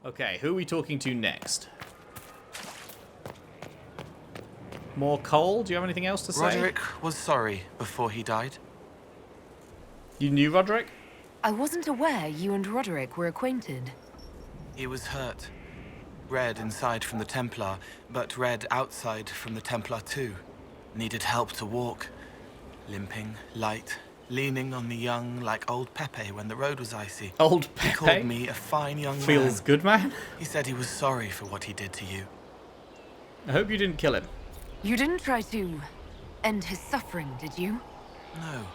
Okay, who are we talking to next? More Cole? Do you have anything else to say? Roderick was sorry before he died. You knew Roderick? I wasn't aware you and Roderick were acquainted. He was hurt. Red inside from the Templar, but red outside from the Templar too. Needed help to walk. Limping, light, leaning on the young like old Pepe when the road was icy. Old Pepe? He called me a fine young man. Feels good, man. He said he was sorry for what he did to you. I hope you didn't kill him. You didn't try to end his suffering, did you? No.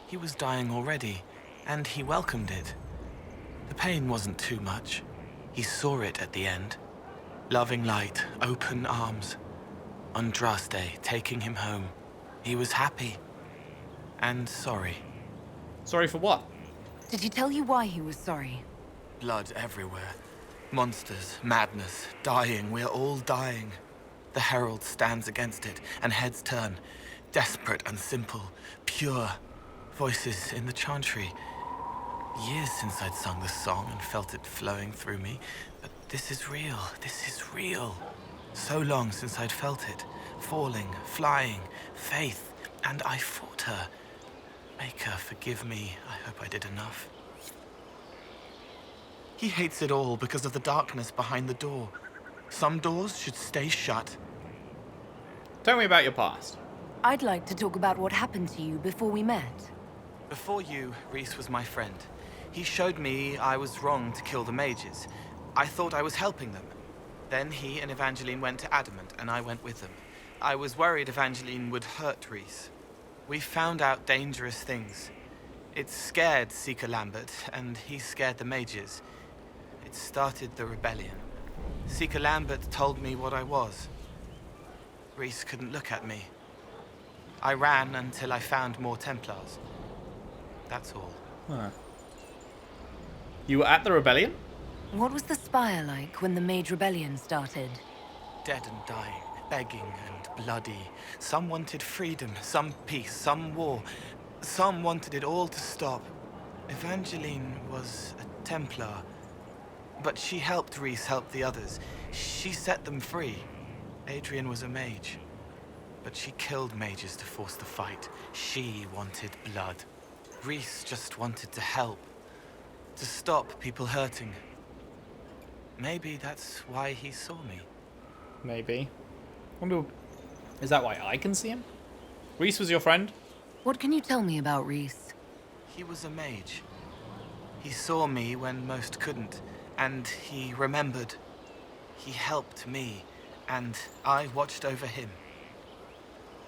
He was dying already, and he welcomed it. The pain wasn't too much. He saw it at the end. Loving light, open arms. Andraste taking him home. He was happy. And sorry. Sorry for what? Did he tell you why he was sorry? Blood everywhere. Monsters, madness, dying. We're all dying. The Herald stands against it, and heads turn. Desperate and simple. Pure. Voices in the chantry. Years since I'd sung the song and felt it flowing through me. But this is real. This is real. So long since I'd felt it. Falling, flying, faith. And I fought her. Make her forgive me. I hope I did enough. He hates it all because of the darkness behind the door. Some doors should stay shut. Tell me about your past. I'd like to talk about what happened to you before we met. Before you, Rhys was my friend. He showed me I was wrong to kill the mages. I thought I was helping them. Then he and Evangeline went to Adamant, and I went with them. I was worried Evangeline would hurt Rhys. We found out dangerous things. It scared Seeker Lambert, and he scared the mages. It started the rebellion. Seeker Lambert told me what I was. Rhys couldn't look at me. I ran until I found more Templars. That's all. Huh. You were at the rebellion? What was the Spire like when the Mage Rebellion started? Dead and dying, begging and bloody. Some wanted freedom, some peace, some war. Some wanted it all to stop. Evangeline was a Templar, but she helped Rhys help the others. She set them free. Adrian was a mage, but she killed mages to force the fight. She wanted blood. Rhys just wanted to help, to stop people hurting. Maybe that's why he saw me. Maybe. Wonder, is that why I can see him? Rhys was your friend? What can you tell me about Rhys? He was a mage. He saw me when most couldn't, and he remembered. He helped me, and I watched over him.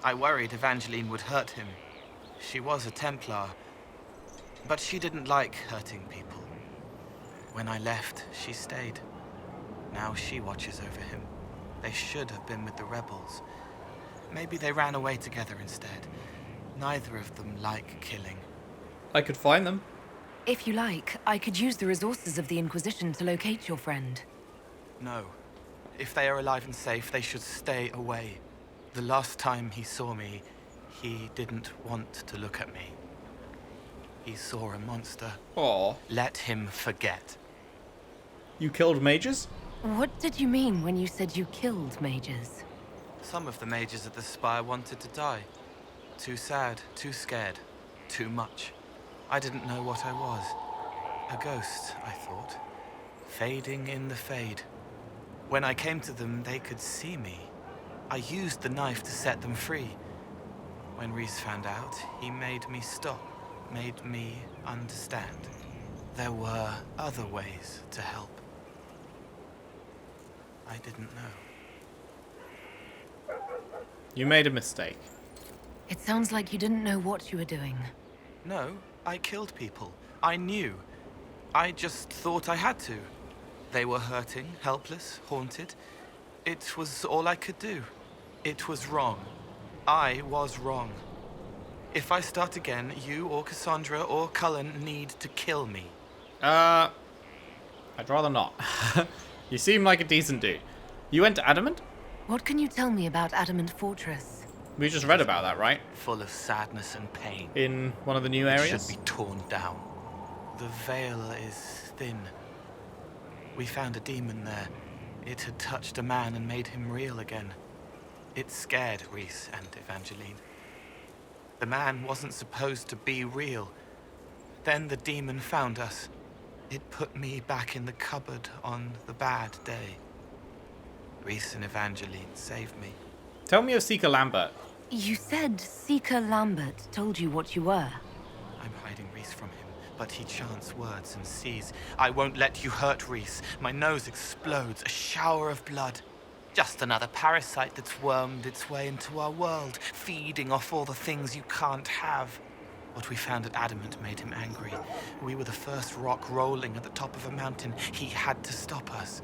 I worried Evangeline would hurt him. She was a Templar, but she didn't like hurting people. When I left, she stayed. Now she watches over him. They should have been with the rebels. Maybe they ran away together instead. Neither of them like killing. I could find them. If you like, I could use the resources of the Inquisition to locate your friend. No. If they are alive and safe, they should stay away. The last time he saw me, he didn't want to look at me. He saw a monster. Aw. Let him forget. You killed mages? What did you mean when you said you killed mages? Some of the mages at the Spire wanted to die. Too sad, too scared, too much. I didn't know what I was. A ghost, I thought. Fading in the fade. When I came to them, they could see me. I used the knife to set them free. When Rhys found out, he made me stop, made me understand. There were other ways to help. I didn't know. You made a mistake. It sounds like you didn't know what you were doing. No, I killed people. I knew. I just thought I had to. They were hurting, helpless, haunted. It was all I could do. It was wrong. I was wrong. If I start again, you or Cassandra or Cullen need to kill me. I'd rather not. You seem like a decent dude. You went to Adamant? What can you tell me about Adamant Fortress? We just read about that, right? Full of sadness and pain. In one of the new It areas? should be torn down. The veil is thin. We found a demon there. It had touched a man and made him real again. It scared Rhys and Evangeline. The man wasn't supposed to be real. Then the demon found us. It put me back in the cupboard on the bad day. Rhys and Evangeline saved me. Tell me of Seeker Lambert. You said Seeker Lambert told you what you were. I'm hiding Rhys from him, but he chants words and sees. I won't let you hurt Rhys. My nose explodes, a shower of blood. Just another parasite that's wormed its way into our world, feeding off all the things you can't have. What we found at Adamant made him angry. We were the first rock rolling at the top of a mountain. He had to stop us.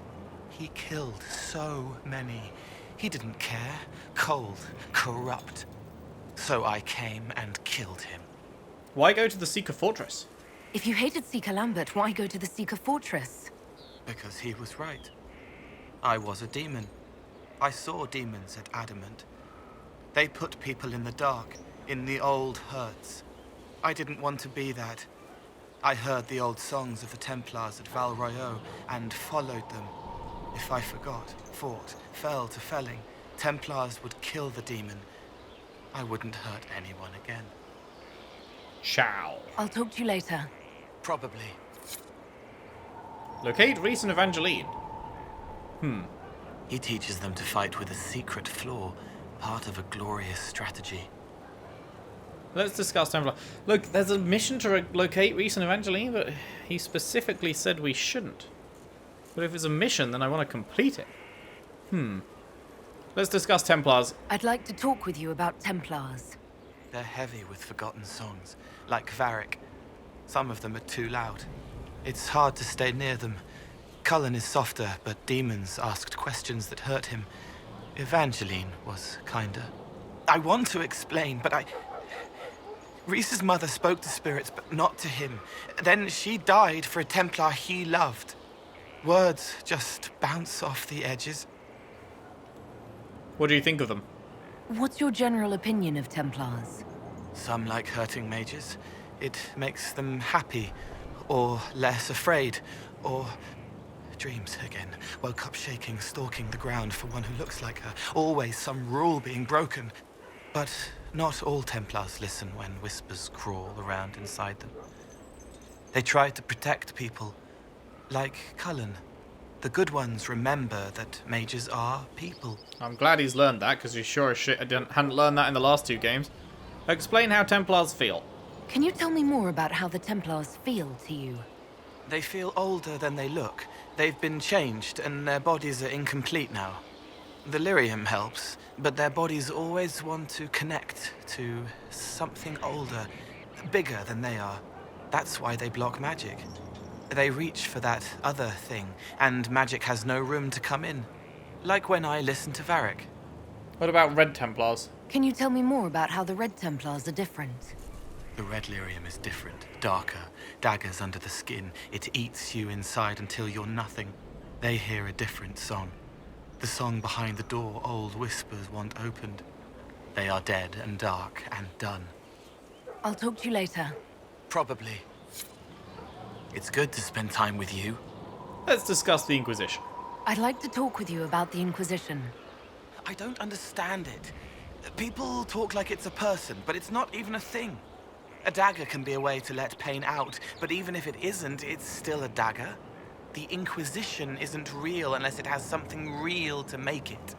He killed so many. He didn't care. Cold, corrupt. So I came and killed him. Why go to the Seeker Fortress? If you hated Seeker Lambert, why go to the Seeker Fortress? Because he was right. I was a demon. I saw demons at Adamant. They put people in the dark, in the old hurts. I didn't want to be that. I heard the old songs of the Templars at Val Royeaux and followed them. If I forgot, fought, fell to felling, Templars would kill the demon. I wouldn't hurt anyone again. Ciao. I'll talk to you later. Probably. Locate Rhys and Evangeline. He teaches them to fight with a secret flaw, part of a glorious strategy. Let's discuss Templar. Look, there's a mission to locate Rhys and Evangeline, but he specifically said we shouldn't. But if it's a mission, then I want to complete it. Let's discuss Templars. I'd like to talk with you about Templars. They're heavy with forgotten songs, like Varric. Some of them are too loud. It's hard to stay near them. Cullen is softer, but demons asked questions that hurt him. Evangeline was kinder. I want to explain, but Rhys's mother spoke to spirits, but not to him. Then she died for a Templar he loved. Words just bounce off the edges. What do you think of them? What's your general opinion of Templars? Some like hurting mages. It makes them happy, or less afraid, or dreams again. Woke up shaking, stalking the ground for one who looks like her. Always some rule being broken. But not all Templars listen when whispers crawl around inside them. They try to protect people, like Cullen. The good ones remember that mages are people. I'm glad he's learned that, because you sure as shit hadn't learned that in the last 2 games. Explain how Templars feel. Can you tell me more about how the Templars feel to you? They feel older than they look. They've been changed, and their bodies are incomplete now. The lyrium helps, but their bodies always want to connect to something older, bigger than they are. That's why they block magic. They reach for that other thing, and magic has no room to come in. Like when I listen to Varric. What about Red Templars? Can you tell me more about how the Red Templars are different? The red lyrium is different, darker, daggers under the skin. It eats you inside until you're nothing. They hear a different song. The song behind the door old whispers want opened. They are dead and dark and done. I'll talk to you later. Probably. It's good to spend time with you. Let's discuss the Inquisition. I'd like to talk with you about the Inquisition. I don't understand it. People talk like it's a person, but it's not even a thing. A dagger can be a way to let pain out, but even if it isn't, it's still a dagger. The Inquisition isn't real unless it has something real to make it.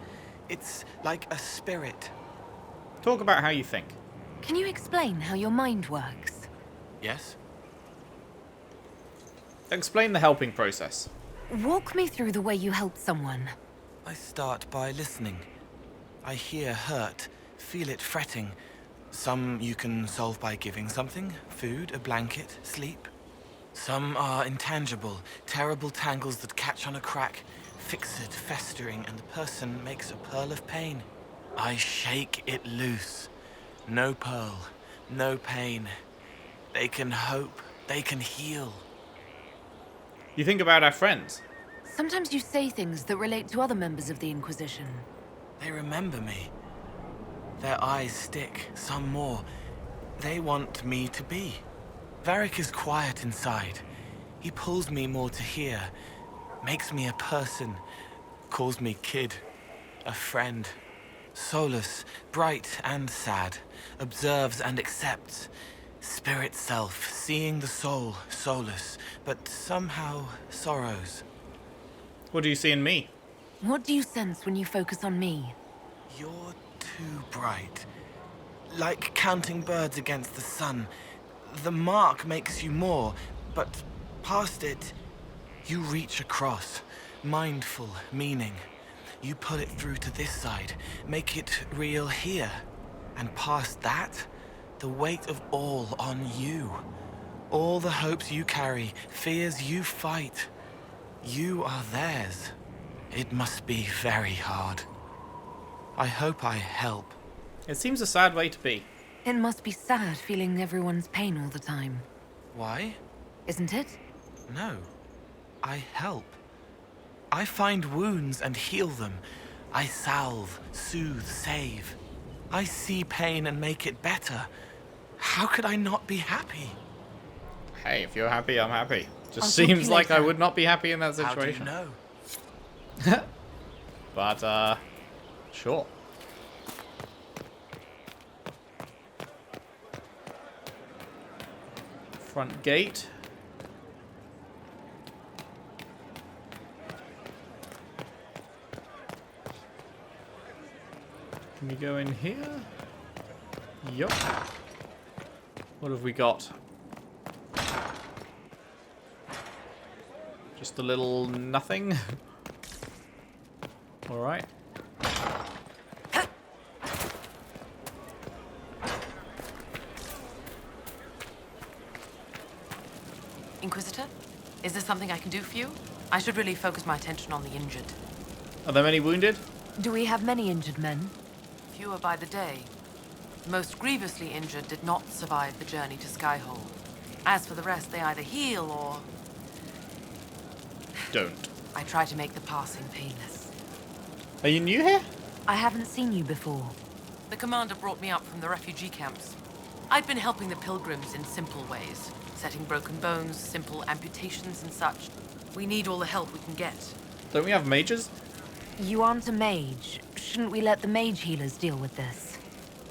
It's like a spirit. Talk about how you think. Can you explain how your mind works? Yes? Explain the helping process. Walk me through the way you help someone. I start by listening. I hear hurt, feel it fretting. Some you can solve by giving something, food, a blanket, sleep. Some are intangible, terrible tangles that catch on a crack, fixed, festering, and the person makes a pearl of pain. I shake it loose. No pearl, no pain. They can hope, they can heal. You think about our friends. Sometimes you say things that relate to other members of the Inquisition. They remember me. Their eyes stick, some more. They want me to be. Varric is quiet inside. He pulls me more to hear. makes me a person, calls me kid, a friend. Solus, bright and sad, observes and accepts. Spirit self, seeing the soul, Solus, but somehow sorrows. What do you see in me? What do you sense when you focus on me? You're too bright. Like counting birds against the sun. The mark makes you more, but past it, you reach across. Mindful meaning. You pull it through to this side, make it real here. And past that, the weight of all on you. All the hopes you carry, fears you fight. You are theirs. It must be very hard. I hope I help. It seems a sad way to be. It must be sad feeling everyone's pain all the time. Why? Isn't it? No. I help. I find wounds and heal them. I salve, soothe, save. I see pain and make it better. How could I not be happy? Hey, if you're happy, I'm happy. Just I'll talk to seems you like I later. would not be happy in that How do you situation. know? But, sure. Front gate. Can we go in here? Yup. What have we got? Just a little nothing. Alright. Inquisitor? Is there something I can do for you? I should really focus my attention on the injured. Are there many wounded? Do we have many injured men? Fewer by the day. The most grievously injured did not survive the journey to Skyhold. As for the rest, they either heal or... Don't. I try to make the passing painless. Are you new here? I haven't seen you before. The commander brought me up from the refugee camps. I'd been helping the pilgrims in simple ways. Setting broken bones, simple amputations and such. We need all the help we can get. Don't we have mages? You aren't a mage. Shouldn't we let the mage healers deal with this?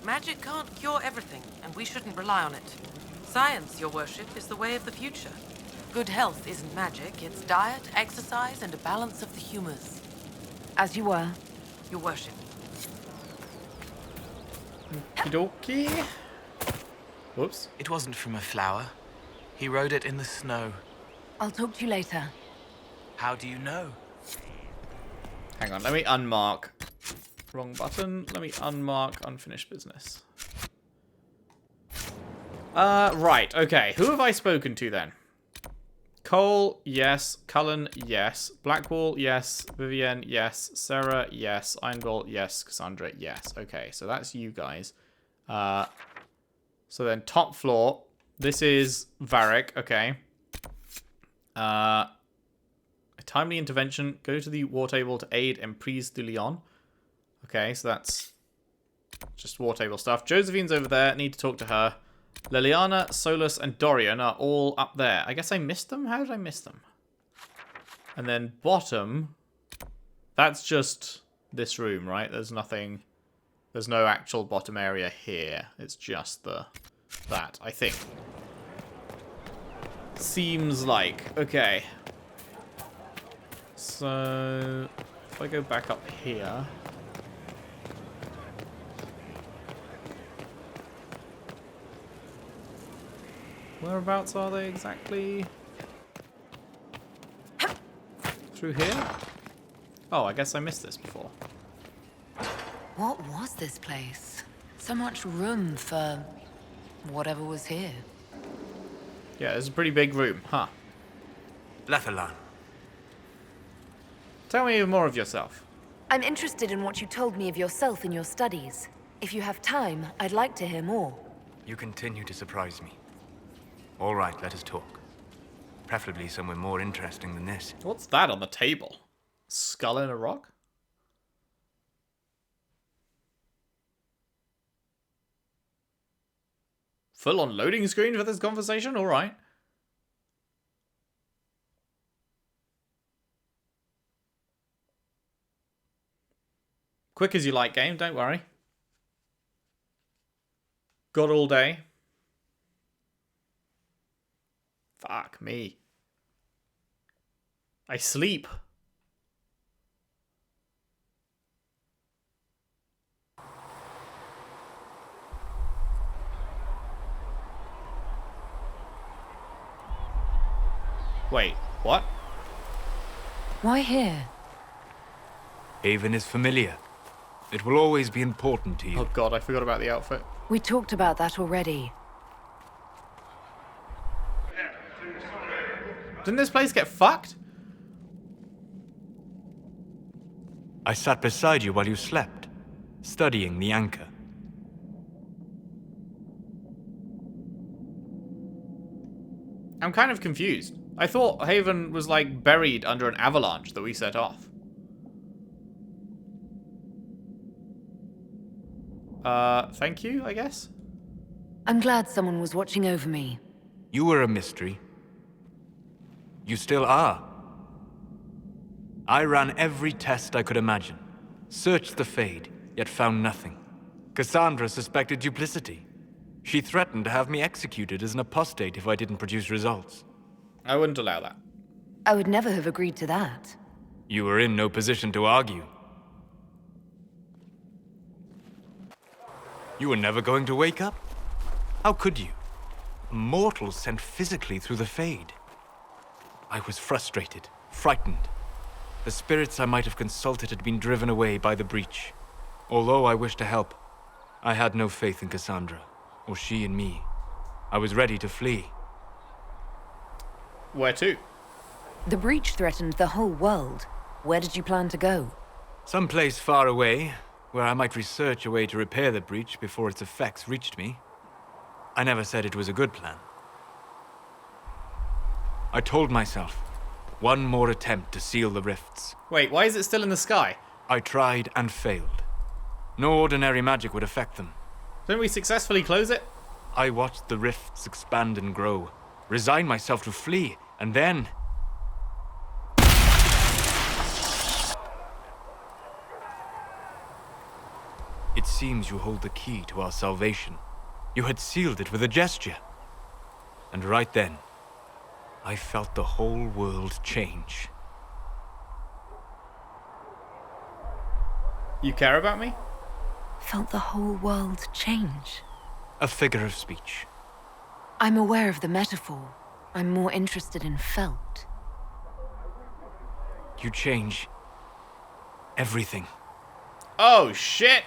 Magic can't cure everything, and we shouldn't rely on it. Science, your worship, is the way of the future. Good health isn't magic, it's diet, exercise, and a balance of the humors. As you were. Your worship. Okie. Whoops. It wasn't from a flower. He wrote it in the snow. I'll talk to you later. How do you know? Hang on, let me unmark. Wrong button. Let me unmark unfinished business. Right, okay. Who have I spoken to then? Cole, yes. Cullen, yes. Blackwall, yes. Vivienne, yes. Sera, yes. Ironbolt, yes. Cassandra, yes. Okay, so that's you guys. So then top floor. This is Varric, okay. A timely intervention. Go to the war table to aid Emprise de Lyon. Okay, so that's just war table stuff. Josephine's over there. Need to talk to her. Leliana, Solas, and Dorian are all up there. I guess I missed them? How did I miss them? And then bottom, that's just this room, right? There's nothing... There's no actual bottom area here. It's just that, I think. Seems like. Okay. So, if I go back up here... Whereabouts are they exactly? Through here? Oh, I guess I missed this before. What was this place? So much room for whatever was here. Yeah, it's a pretty big room, huh? Lethalan. Tell me more of yourself. I'm interested in what you told me of yourself in your studies. If you have time, I'd like to hear more. You continue to surprise me. All right, let us talk. Preferably somewhere more interesting than this. What's that on the table? Skull in a rock? Full on loading screen for this conversation? Alright. Quick as you like, game. Don't worry. Got all day. Fuck me. I sleep. Wait, what? Why here? Haven is familiar. It will always be important to you. Oh god, I forgot about the outfit. We talked about that already. Didn't this place get fucked? I sat beside you while you slept, studying the anchor. I'm kind of confused. I thought Haven was like buried under an avalanche that we set off. Thank you, I guess? I'm glad someone was watching over me. You were a mystery. You still are. I ran every test I could imagine. Searched the Fade, yet found nothing. Cassandra suspected duplicity. She threatened to have me executed as an apostate if I didn't produce results. I wouldn't allow that. I would never have agreed to that. You were in no position to argue. You were never going to wake up? How could you? A mortal sent physically through the Fade. I was frustrated, frightened. The spirits I might have consulted had been driven away by the breach. Although I wished to help, I had no faith in Cassandra, or she in me. I was ready to flee. Where to? The breach threatened the whole world. Where did you plan to go? Someplace far away, where I might research a way to repair the breach before its effects reached me. I never said it was a good plan. I told myself, one more attempt to seal the rifts. Wait, why is it still in the sky? I tried and failed. No ordinary magic would affect them. Didn't we successfully close it? I watched the rifts expand and grow, resigned myself to flee, and then... It seems you hold the key to our salvation. You had sealed it with a gesture. And right then, I felt the whole world change. You care about me? Felt the whole world change. A figure of speech. I'm aware of the metaphor. I'm more interested in felt. You change everything. Oh, shit!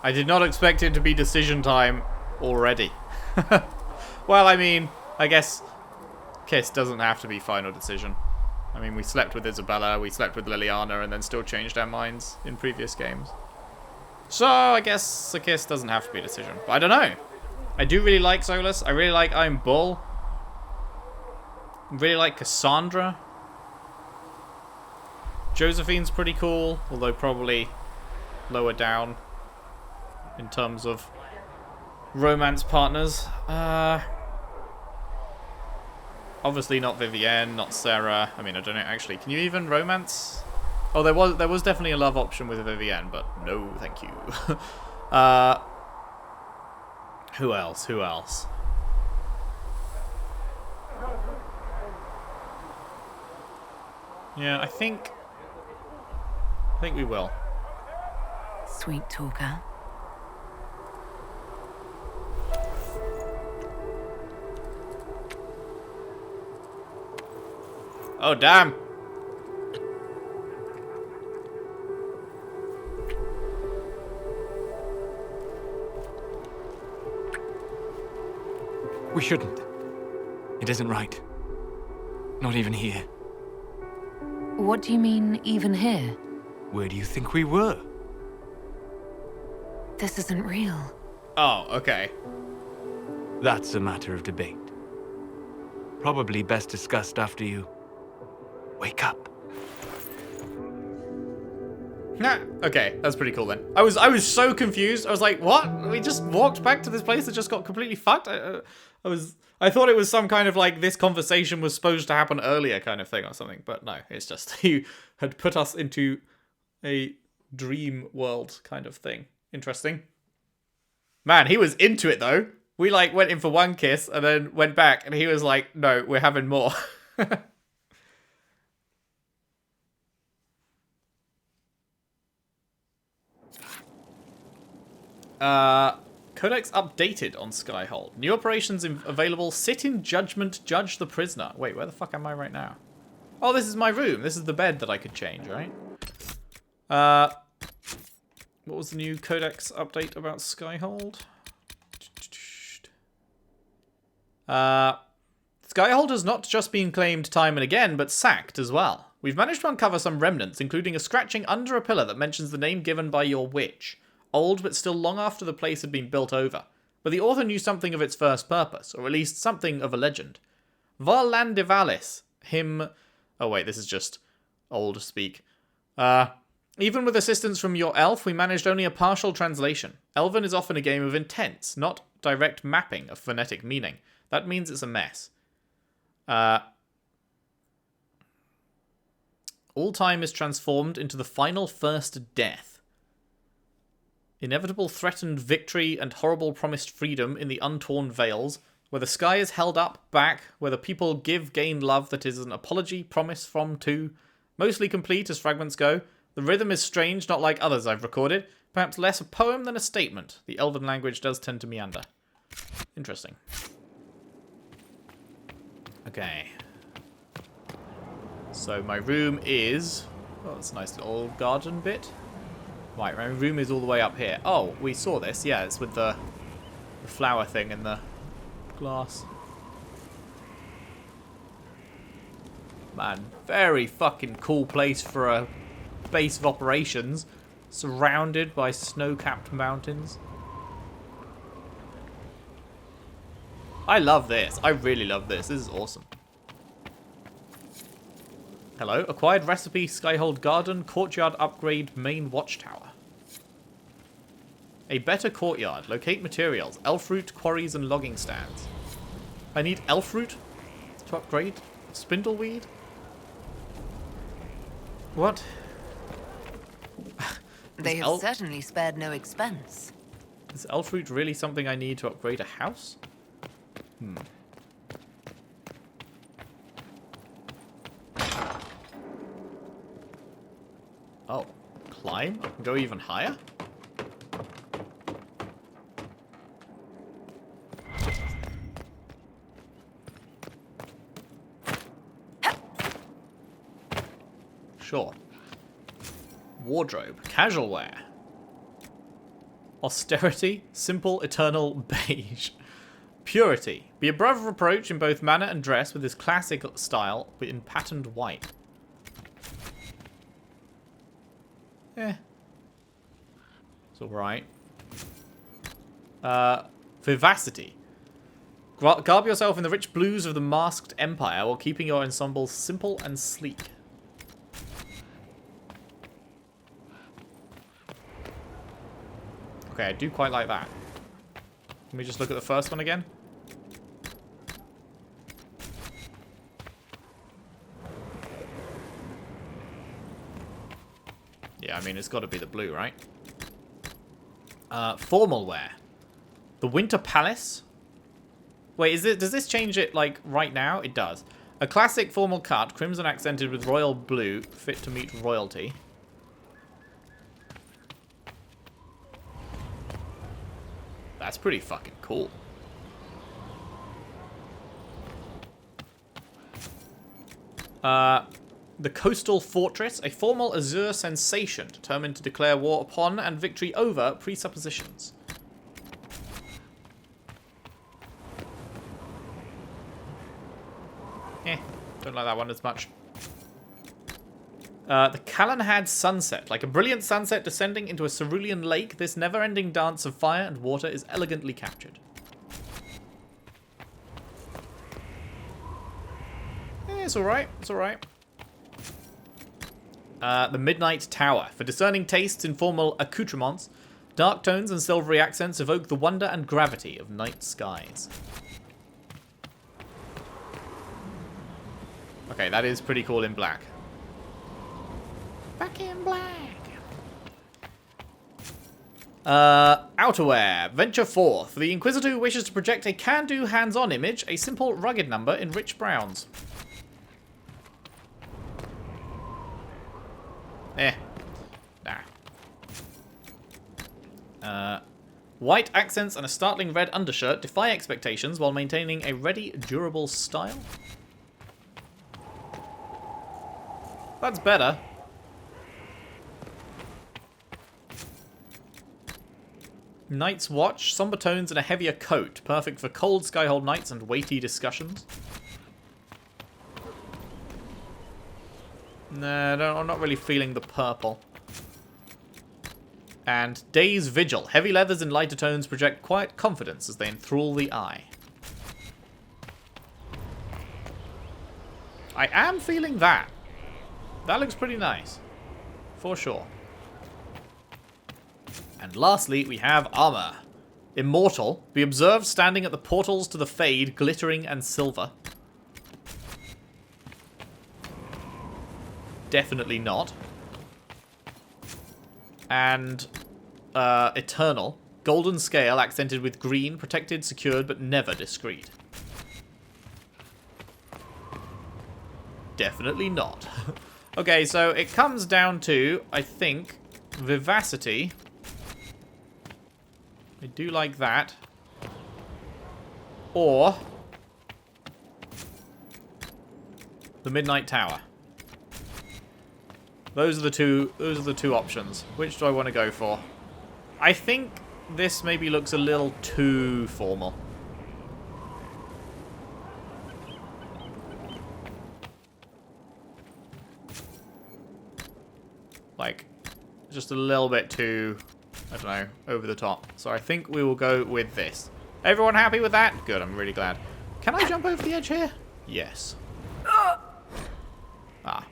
I did not expect it to be decision time already. Well, I mean, I guess Kiss doesn't have to be final decision. I mean, we slept with Isabella, we slept with Leliana, and then still changed our minds in previous games. So, I guess a Kiss doesn't have to be a decision. But I don't know. I do really like Solas. I really like I'm Bull. I really like Cassandra. Josephine's pretty cool, although probably lower down in terms of romance partners. Obviously not Vivienne, not Sera. I mean, I don't know, actually. Can you even romance? Oh, there was definitely a love option with Vivienne, but no, thank you. Who else? Who else? Yeah, I think we will. Sweet talker. Oh, damn. We shouldn't. It isn't right. Not even here. What do you mean, even here? Where do you think we were? This isn't real. Oh, okay. That's a matter of debate. Probably best discussed after you wake up. Nah, okay, that's pretty cool then. I was so confused. I was like, what? We just walked back to this place that just got completely fucked? I thought it was some kind of like, this conversation was supposed to happen earlier kind of thing or something. But no, it's just he had put us into a dream world kind of thing. Interesting. Man, he was into it though. We like went in for one kiss and then went back and he was like, no, we're having more. Codex updated on Skyhold. New operations available. Sit in judgment, judge the prisoner. Wait, where the fuck am I right now? Oh, this is my room. This is the bed that I could change, right? What was the new Codex update about Skyhold? Skyhold has not just been claimed time and again, but sacked as well. We've managed to uncover some remnants, including a scratching under a pillar that mentions the name given by your witch. Old, but still long after the place had been built over. But the author knew something of its first purpose, or at least something of a legend. Varlandivalis, him... Oh wait, this is just old speak. Even with assistance from your elf, we managed only a partial translation. Elven is often a game of intents, not direct mapping of phonetic meaning. That means it's a mess. All time is transformed into the final first death. Inevitable threatened victory and horrible promised freedom in the untorn vales, where the sky is held up, back, where the people gain love that is an apology, promise from, to. Mostly complete as fragments go. The rhythm is strange, not like others I've recorded. Perhaps less a poem than a statement. The Elven language does tend to meander. Interesting. Okay. So my room is... Oh, it's a nice little garden bit. Right, my room is all the way up here. Oh, we saw this. Yeah, it's with the flower thing in the glass. Man, very fucking cool place for a base of operations. Surrounded by snow-capped mountains. I love this. I really love this. This is awesome. Hello. Acquired recipe, Skyhold Garden, courtyard upgrade, main watchtower. A better courtyard. Locate materials. Elf root, quarries, and logging stands. I need elf root to upgrade. Spindleweed? What? They have certainly spared no expense. Is elf root really something I need to upgrade a house? Oh, climb? I can go even higher? Sure. Wardrobe. Casual wear. Austerity. Simple, eternal, beige. Purity. Be above reproach in both manner and dress with this classic style, but in patterned white. It's alright. Vivacity. Garb yourself in the rich blues of the masked empire while keeping your ensemble simple and sleek. Okay, I do quite like that. Let me just look at the first one again. Yeah, I mean, it's got to be the blue, right? Formal wear. The Winter Palace. Wait, does this change it, like, right now? It does. A classic formal cut, crimson accented with royal blue, fit to meet royalty. That's pretty fucking cool. The Coastal Fortress, a formal azure sensation determined to declare war upon and victory over presuppositions. Don't like that one as much. The Calenhad Sunset. Like a brilliant sunset descending into a cerulean lake, this never-ending dance of fire and water is elegantly captured. It's alright. It's alright. The Midnight Tower. For discerning tastes in formal accoutrements, dark tones and silvery accents evoke the wonder and gravity of night skies. Okay, that is pretty cool in black. Back in black. Outerwear. Venture forth. The Inquisitor who wishes to project a can-do hands-on image, a simple rugged number in rich browns. Nah. White accents and a startling red undershirt defy expectations while maintaining a ready, durable style. That's better. Night's Watch. Somber tones and a heavier coat. Perfect for cold Skyhold nights and weighty discussions. No, I'm not really feeling the purple. And Day's Vigil. Heavy leathers and lighter tones project quiet confidence as they enthrall the eye. I am feeling that. That looks pretty nice. For sure. And lastly, we have armor. Immortal. Be observed standing at the portals to the Fade, glittering and silver. Definitely not. And Eternal. Golden scale accented with green, protected, secured, but never discreet. Definitely not. Okay, so it comes down to, I think, Vivacity. I do like that. Or the Midnight Tower. Those are the two options. Which do I want to go for? I think this maybe looks a little too formal. Like, just a little bit too, I don't know, over the top. So I think we will go with this. Everyone happy with that? Good, I'm really glad. Can I jump over the edge here? Yes. Ah.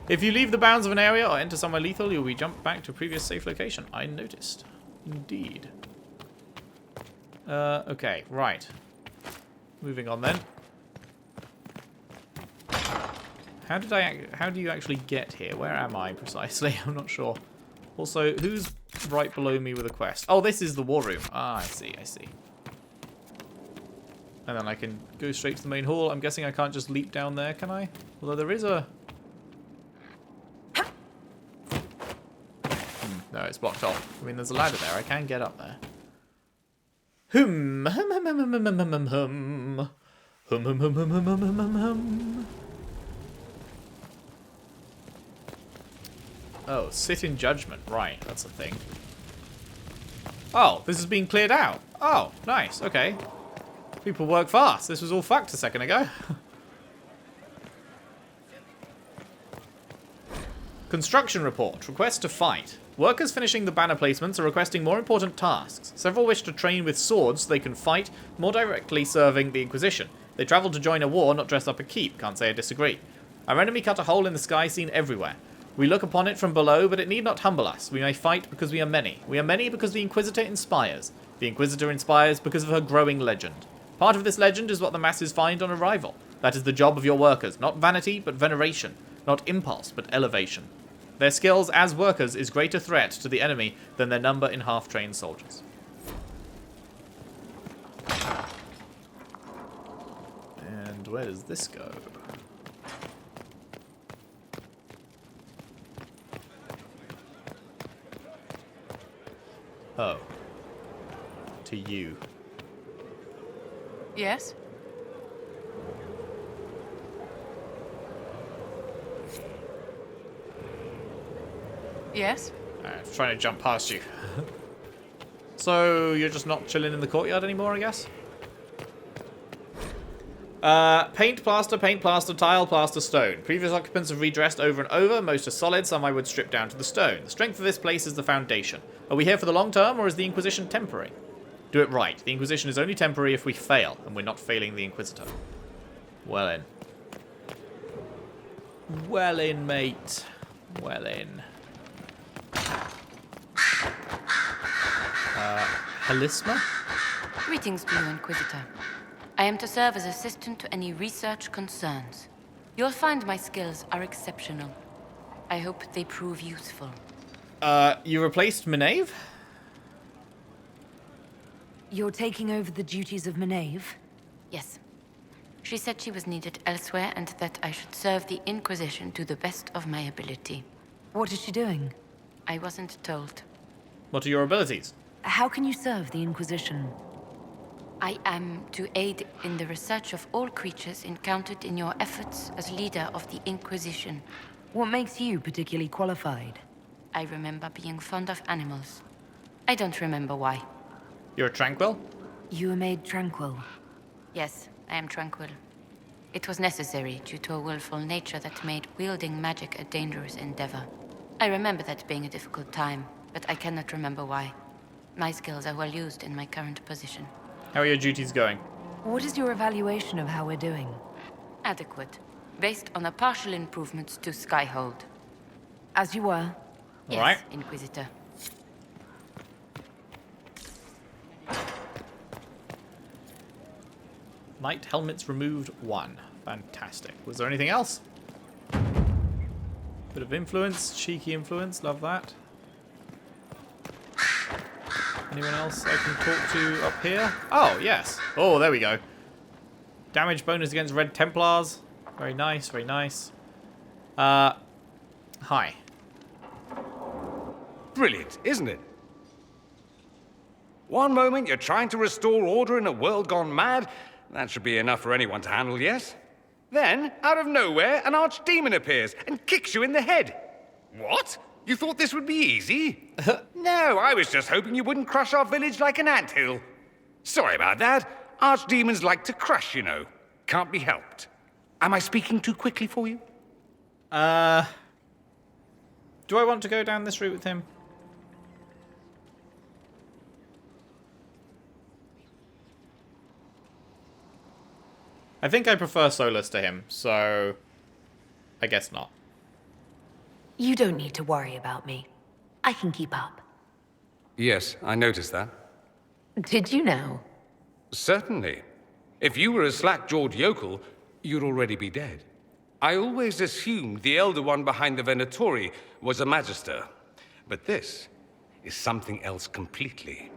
If you leave the bounds of an area or enter somewhere lethal, you'll be jumped back to a previous safe location. I noticed. Indeed. Okay, right. Moving on then. How do you actually get here? Where am I precisely? I'm not sure. Also, who's right below me with a quest? Oh, this is the war room. Ah, I see, I see. And then I can go straight to the main hall. I'm guessing I can't just leap down there, can I? Although there is a... No, it's blocked off. I mean, there's a ladder there. I can get up there. Hum, hum, hum, hum, hum, hum, hum, hum. Hum, hum, hum, hum, hum, hum, hum, hum. Oh, sit in judgment. Right, that's a thing. Oh, this is being cleared out. Oh, nice. Okay. People work fast. This was all fucked a second ago. Construction report. Request to fight. Workers finishing the banner placements are requesting more important tasks. Several wish to train with swords so they can fight, more directly serving the Inquisition. They travel to join a war, not dress up a keep. Can't say I disagree. Our enemy cut a hole in the sky seen everywhere. We look upon it from below, but it need not humble us. We may fight because we are many. We are many because the Inquisitor inspires. The Inquisitor inspires because of her growing legend. Part of this legend is what the masses find on arrival. That is the job of your workers. Not vanity, but veneration. Not impulse, but elevation. Their skills as workers is greater threat to the enemy than their number in half-trained soldiers. And where does this go? Oh. To you. Yes? Yes? I'm trying to jump past you. So, you're just not chilling in the courtyard anymore, I guess? Paint, plaster, tile, plaster, stone. Previous occupants have redressed over and over. Most are solid, some I would strip down to the stone. The strength of this place is the foundation. Are we here for the long term, or is the Inquisition temporary? Do it right. The Inquisition is only temporary if we fail, and we're not failing the Inquisitor. Well in. Well in, mate. Well in. Halisma? Greetings to you, Inquisitor. I am to serve as assistant to any research concerns. You'll find my skills are exceptional. I hope they prove useful. You replaced Maeve? You're taking over the duties of Maeve? Yes. She said she was needed elsewhere and that I should serve the Inquisition to the best of my ability. What is she doing? I wasn't told. What are your abilities? How can you serve the Inquisition? I am to aid in the research of all creatures encountered in your efforts as leader of the Inquisition. What makes you particularly qualified? I remember being fond of animals. I don't remember why. You're tranquil? You were made tranquil. Yes, I am tranquil. It was necessary due to a willful nature that made wielding magic a dangerous endeavor. I remember that being a difficult time, but I cannot remember why. My skills are well used in my current position. How are your duties going? What is your evaluation of how we're doing? Adequate, based on the partial improvements to Skyhold. As you were. Yes, All right. Inquisitor. Knight helmets removed 1. Fantastic. Was there anything else? Bit of influence, cheeky influence, love that. Anyone else I can talk to up here? Oh, yes. Oh, there we go. Damage bonus against Red Templars. Very nice, very nice. Hi. Brilliant, isn't it? One moment you're trying to restore order in a world gone mad. That should be enough for anyone to handle, yes? Then, out of nowhere, an archdemon appears and kicks you in the head. What? You thought this would be easy? No, I was just hoping you wouldn't crush our village like an anthill. Sorry about that. Archdemons like to crush, you know. Can't be helped. Am I speaking too quickly for you? Do I want to go down this route with him? I think I prefer Solas to him, so I guess not. You don't need to worry about me. I can keep up. Yes, I noticed that. Did you know? Certainly. If you were a slack-jawed yokel, you'd already be dead. I always assumed the Elder One behind the Venatori was a Magister. But this is something else completely.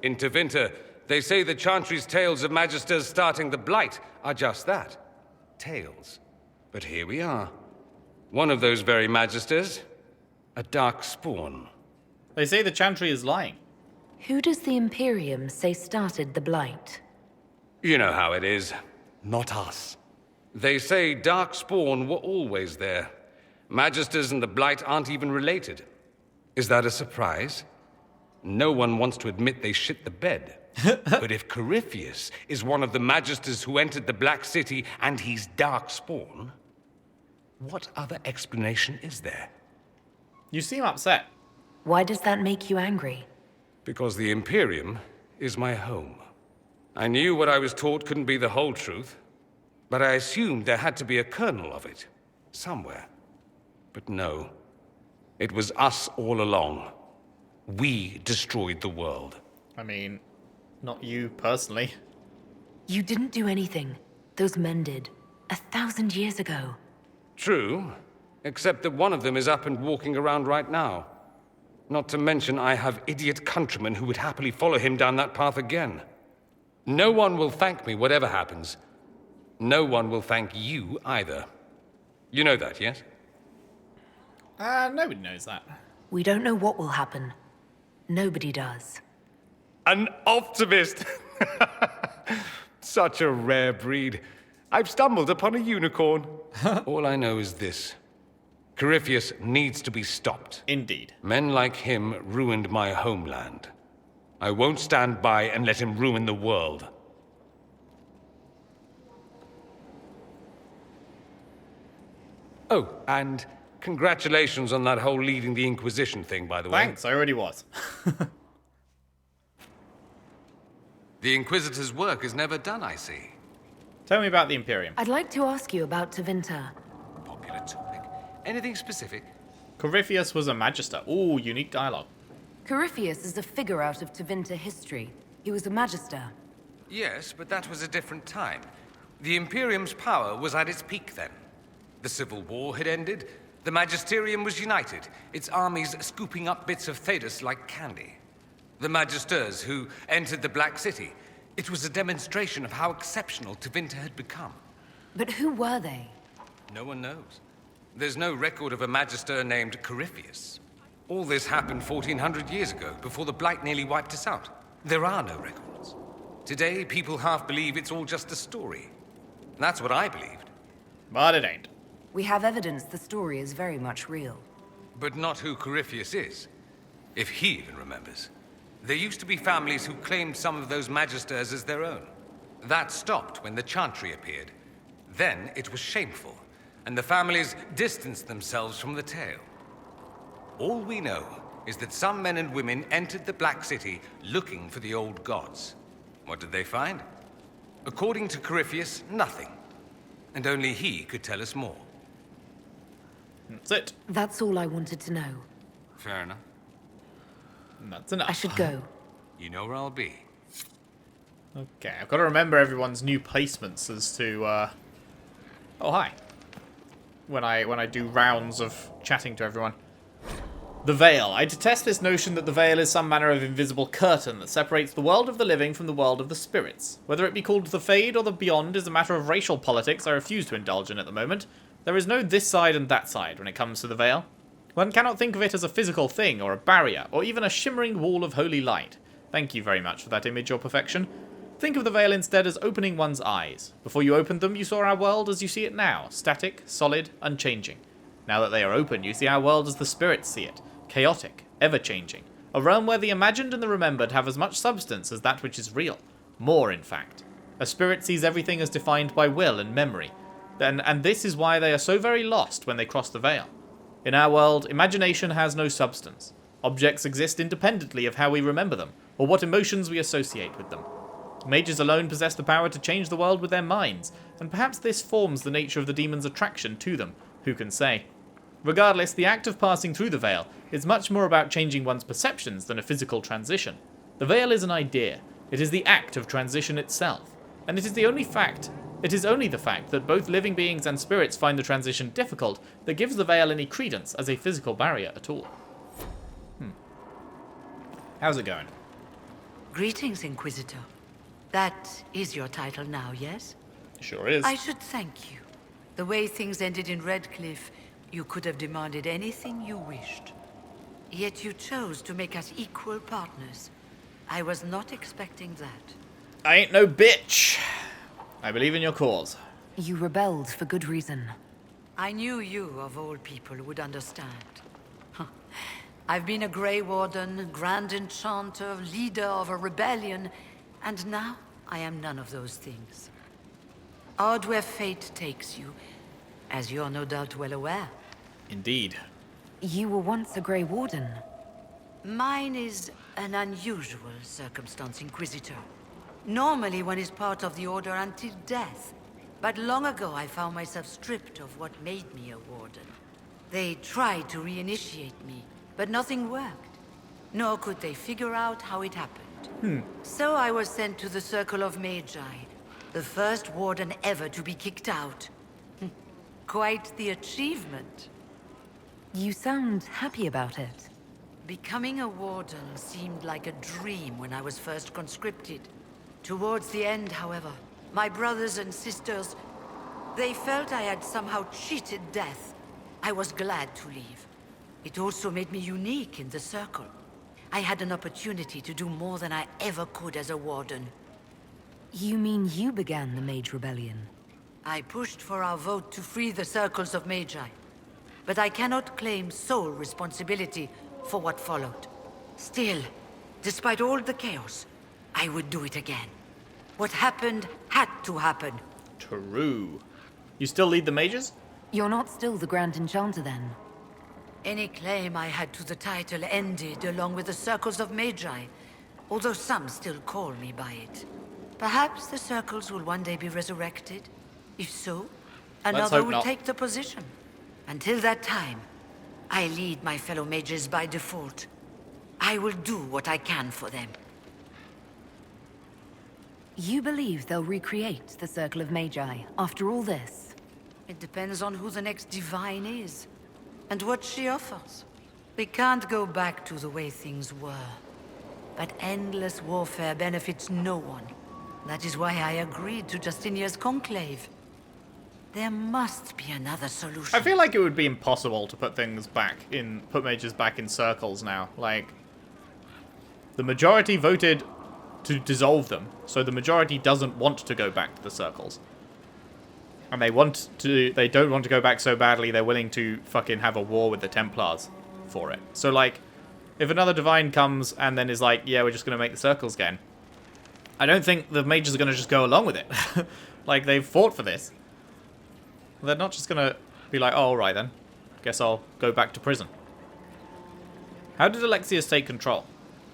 In Tevinter, they say the Chantry's tales of Magisters starting the Blight are just that. Tales. But here we are. One of those very Magisters. A dark spawn. They say the Chantry is lying. Who does the Imperium say started the Blight? You know how it is. Not us. They say dark spawn were always there. Magisters and the Blight aren't even related. Is that a surprise? No one wants to admit they shit the bed. But if Corypheus is one of the Magisters who entered the Black City and he's dark spawn, what other explanation is there? You seem upset. Why does that make you angry? Because the Imperium is my home. I knew what I was taught couldn't be the whole truth, but I assumed there had to be a kernel of it, somewhere. But no, it was us all along. We destroyed the world. I mean, not you personally. You didn't do anything. Those men did. 1,000 years ago. True, except that one of them is up and walking around right now. Not to mention I have idiot countrymen who would happily follow him down that path again. No one will thank me, whatever happens. No one will thank you either. You know that, yes? Nobody knows that. We don't know what will happen. Nobody does. An optimist! Such a rare breed. I've stumbled upon a unicorn. All I know is this. Corypheus needs to be stopped. Indeed. Men like him ruined my homeland. I won't stand by and let him ruin the world. Oh, and congratulations on that whole leading the Inquisition thing, by the way. Thanks, I already was. The Inquisitor's work is never done, I see. Tell me about the Imperium. I'd like to ask you about Tevinter. Popular topic. Anything specific? Corypheus was a magister. Ooh, unique dialogue. Corypheus is a figure out of Tevinter history. He was a magister. Yes, but that was a different time. The Imperium's power was at its peak then. The Civil War had ended. The Magisterium was united, its armies scooping up bits of Thedas like candy. The Magisters who entered the Black City. It was a demonstration of how exceptional Tevinter had become. But who were they? No one knows. There's no record of a Magister named Corypheus. All this happened 1400 years ago, before the Blight nearly wiped us out. There are no records. Today, people half believe it's all just a story. That's what I believed. But it ain't. We have evidence the story is very much real. But not who Corypheus is. If he even remembers. There used to be families who claimed some of those Magisters as their own. That stopped when the Chantry appeared. Then it was shameful, and the families distanced themselves from the tale. All we know is that some men and women entered the Black City looking for the old gods. What did they find? According to Corypheus, nothing. And only he could tell us more. That's it. That's all I wanted to know. Fair enough. And that's enough. I should go. You know where I'll be. Okay, I've got to remember everyone's new placements as to, Oh, hi. When I do rounds of chatting to everyone. The Veil. I detest this notion that the Veil is some manner of invisible curtain that separates the world of the living from the world of the spirits. Whether it be called the Fade or the Beyond is a matter of racial politics I refuse to indulge in at the moment. There is no this side and that side when it comes to the Veil. One cannot think of it as a physical thing, or a barrier, or even a shimmering wall of holy light. Thank you very much for that image, Your Perfection. Think of the Veil instead as opening one's eyes. Before you opened them, you saw our world as you see it now, static, solid, unchanging. Now that they are open, you see our world as the spirits see it, chaotic, ever-changing. A realm where the imagined and the remembered have as much substance as that which is real. More, in fact. A spirit sees everything as defined by will and memory. And this is why they are so very lost when they cross the Veil. In our world, imagination has no substance. Objects exist independently of how we remember them, or what emotions we associate with them. Mages alone possess the power to change the world with their minds, and perhaps this forms the nature of the demon's attraction to them. Who can say? Regardless, the act of passing through the Veil is much more about changing one's perceptions than a physical transition. The Veil is an idea. It is the act of transition itself. And it is only the fact that both living beings and spirits find the transition difficult that gives the Veil any credence as a physical barrier at all. How's it going? Greetings, Inquisitor. That is your title now, yes? Sure is. I should thank you. The way things ended in Redcliffe, you could have demanded anything you wished. Yet you chose to make us equal partners. I was not expecting that. I ain't no bitch. I believe in your cause. You rebelled for good reason. I knew you, of all people, would understand. I've been a Grey Warden, Grand Enchanter, leader of a rebellion, and now I am none of those things. Odd where fate takes you, as you're no doubt well aware. Indeed. You were once a Grey Warden. Mine is an unusual circumstance, Inquisitor. Normally one is part of the Order until death, but long ago I found myself stripped of what made me a Warden. They tried to reinitiate me, but nothing worked. Nor could they figure out how it happened. So I was sent to the Circle of Magi, the first Warden ever to be kicked out. Quite the achievement. You sound happy about it. Becoming a Warden seemed like a dream when I was first conscripted. Towards the end, however, my brothers and sisters, they felt I had somehow cheated death. I was glad to leave. It also made me unique in the Circle. I had an opportunity to do more than I ever could as a Warden. You mean you began the Mage Rebellion? I pushed for our vote to free the Circles of Magi. But I cannot claim sole responsibility for what followed. Still, despite all the chaos, I would do it again. What happened had to happen. True. You still lead the mages? You're not still the Grand Enchanter then? Any claim I had to the title ended along with the Circles of Magi, although some still call me by it. Perhaps the Circles will one day be resurrected. If so, another hope will not. take the position. Until that time, I lead my fellow mages by default. I will do what I can for them. You believe they'll recreate the Circle of Magi after all this? It depends on who the next divine is, and what she offers. We can't go back to the way things were. But endless warfare benefits no one. That is why I agreed to Justinia's conclave. There must be another solution. I feel like it would be impossible to put mages back in circles now. Like, the majority voted to dissolve them, so the majority doesn't want to go back to the circles. And they don't want to go back so badly, they're willing to fucking have a war with the Templars for it. So, like, if another divine comes and then is like, yeah, we're just going to make the circles again, I don't think the mages are going to just go along with it. Like, they've fought for this. They're not just going to be like, oh, all right then. Guess I'll go back to prison. How did Alexius take control?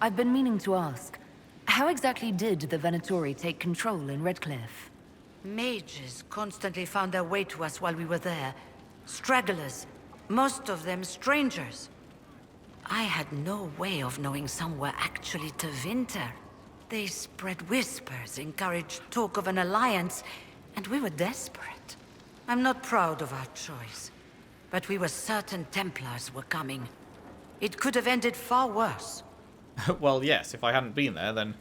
I've been meaning to ask. How exactly did the Venatori take control in Redcliffe? Mages constantly found their way to us while we were there. Stragglers, most of them strangers. I had no way of knowing some were actually Tevinter. They spread whispers, encouraged talk of an alliance, and we were desperate. I'm not proud of our choice, but we were certain Templars were coming. It could have ended far worse. Well, yes, if I hadn't been there, then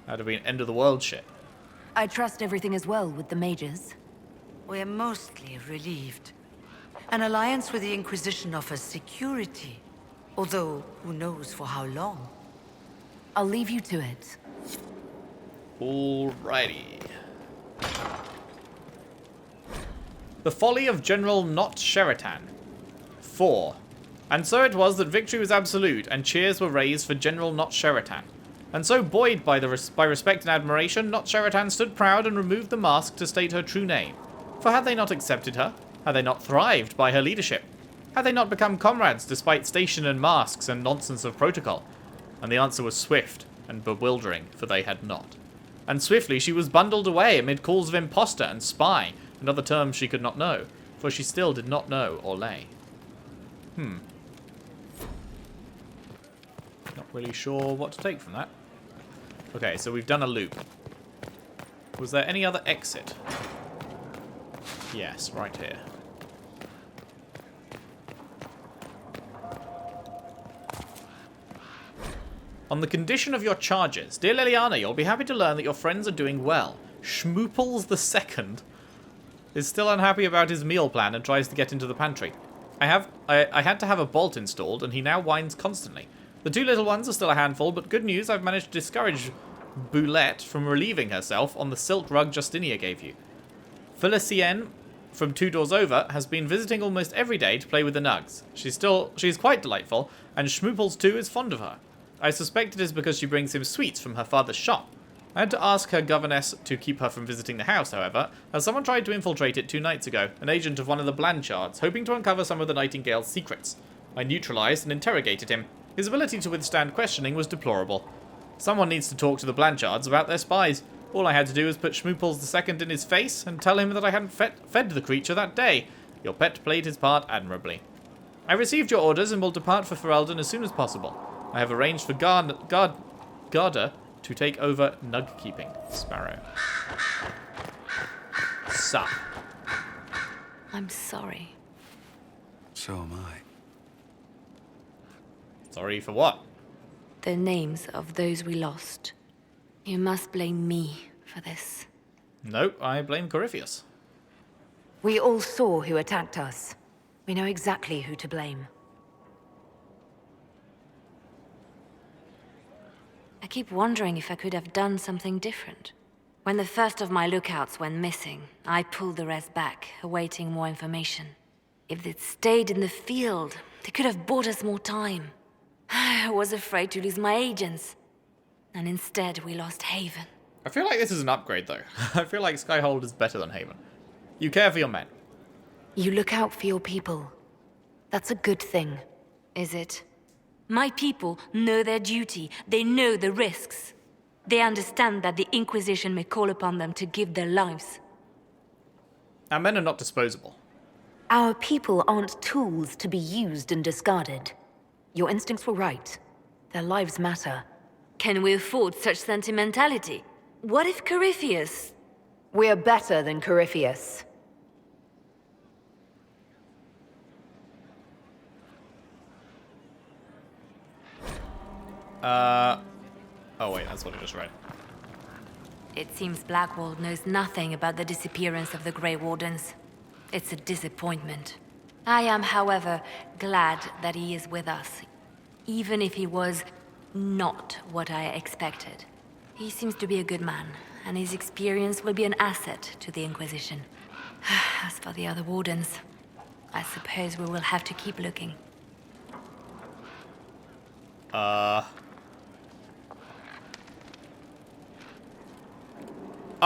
that'd have been end of the world shit. I trust everything is well with the mages. We're mostly relieved. An alliance with the Inquisition offers security, although who knows for how long. I'll leave you to it. Alrighty. The Folly of General Not Sheraton. 4. And so it was that victory was absolute, and cheers were raised for General Not Sheraton. And so, buoyed by respect and admiration, Not Sheraton stood proud and removed the mask to state her true name. For had they not accepted her? Had they not thrived by her leadership? Had they not become comrades despite station and masks and nonsense of protocol? And the answer was swift and bewildering, for they had not. And swiftly she was bundled away amid calls of impostor and spy, and other terms she could not know, for she still did not know or lay. Not really sure what to take from that. Okay, so we've done a loop. Was there any other exit? Yes, right here. On the condition of your charges, dear Leliana, you'll be happy to learn that your friends are doing well. Schmooples II is still unhappy about his meal plan and tries to get into the pantry. I had to have a bolt installed, and he now whines constantly. The two little ones are still a handful, but good news, I've managed to discourage Boulette from relieving herself on the silk rug Justinia gave you. Felicienne, from 2 doors over, has been visiting almost every day to play with the nugs. She's quite delightful, and Schmooples too is fond of her. I suspect it is because she brings him sweets from her father's shop. I had to ask her governess to keep her from visiting the house, however, as someone tried to infiltrate it 2 nights ago, an agent of one of the Blanchards, hoping to uncover some of the Nightingale's secrets. I neutralized and interrogated him. His ability to withstand questioning was deplorable. Someone needs to talk to the Blanchards about their spies. All I had to do was put Schmooples II in his face and tell him that I hadn't fed the creature that day. Your pet played his part admirably. I received your orders and will depart for Ferelden as soon as possible. I have arranged for Garda to take over nug keeping. Sparrow. Sup. I'm sorry. So am I. Sorry for what? The names of those we lost. You must blame me for this. Nope, I blame Corypheus. We all saw who attacked us. We know exactly who to blame. I keep wondering if I could have done something different. When the first of my lookouts went missing, I pulled the rest back, awaiting more information. If they'd stayed in the field, they could have bought us more time. I was afraid to lose my agents. And instead, we lost Haven. I feel like this is an upgrade, though. I feel like Skyhold is better than Haven. You care for your men. You look out for your people. That's a good thing. Is it? My people know their duty. They know the risks. They understand that the Inquisition may call upon them to give their lives. Our men are not disposable. Our people aren't tools to be used and discarded. Your instincts were right. Their lives matter. Can we afford such sentimentality? What if Corypheus... We're better than Corypheus. Oh wait, that's what I just read. It seems Blackwall knows nothing about the disappearance of the Grey Wardens. It's a disappointment. I am, however, glad that he is with us, even if he was not what I expected. He seems to be a good man, and his experience will be an asset to the Inquisition. As for the other Wardens, I suppose we will have to keep looking.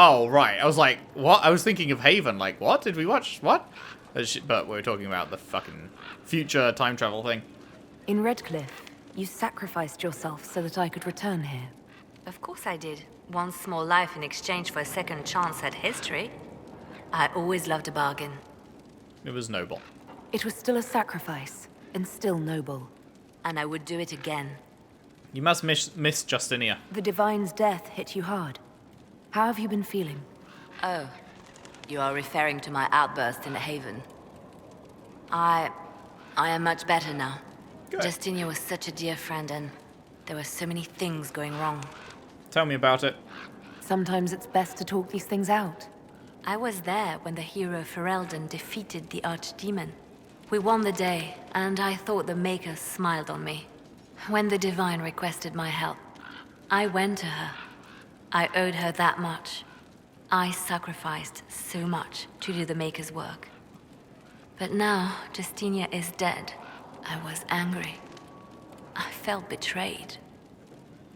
Oh, right. I was like, what? I was thinking of Haven. Like, what? Did we watch? What? But we were talking about the fucking future time travel thing. In Redcliffe, you sacrificed yourself so that I could return here. Of course I did. One small life in exchange for a second chance at history. I always loved a bargain. It was noble. It was still a sacrifice, and still noble. And I would do it again. You must miss Justinia. The Divine's death hit you hard. How have you been feeling? Oh, you are referring to my outburst in Haven. I am much better now. Good. Justinia was such a dear friend, and there were so many things going wrong. Tell me about it. Sometimes it's best to talk these things out. I was there when the hero Ferelden defeated the Archdemon. We won the day, and I thought the Maker smiled on me. When the Divine requested my help, I went to her. I owed her that much. I sacrificed so much to do the Maker's work. But now, Justinia is dead. I was angry. I felt betrayed.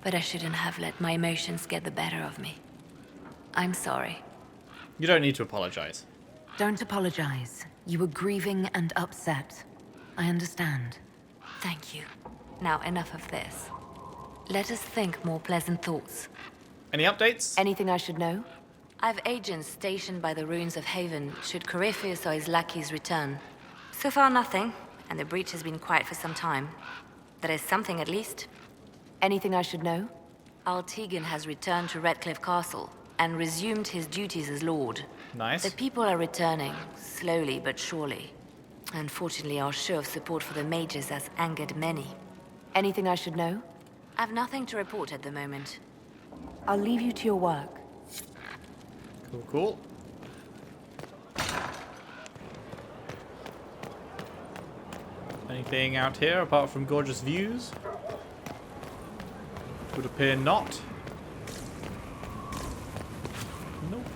But I shouldn't have let my emotions get the better of me. I'm sorry. You don't need to apologize. Don't apologize. You were grieving and upset. I understand. Thank you. Now enough of this. Let us think more pleasant thoughts. Any updates? Anything I should know? I've agents stationed by the ruins of Haven should Corypheus or his lackeys return. So far nothing, and the breach has been quiet for some time. There is something at least. Anything I should know? Tegan has returned to Redcliffe Castle and resumed his duties as Lord. Nice. The people are returning, slowly but surely. Unfortunately, our show of support for the mages has angered many. Anything I should know? I've nothing to report at the moment. I'll leave you to your work. Cool. Anything out here apart from gorgeous views? Would appear not. Nope.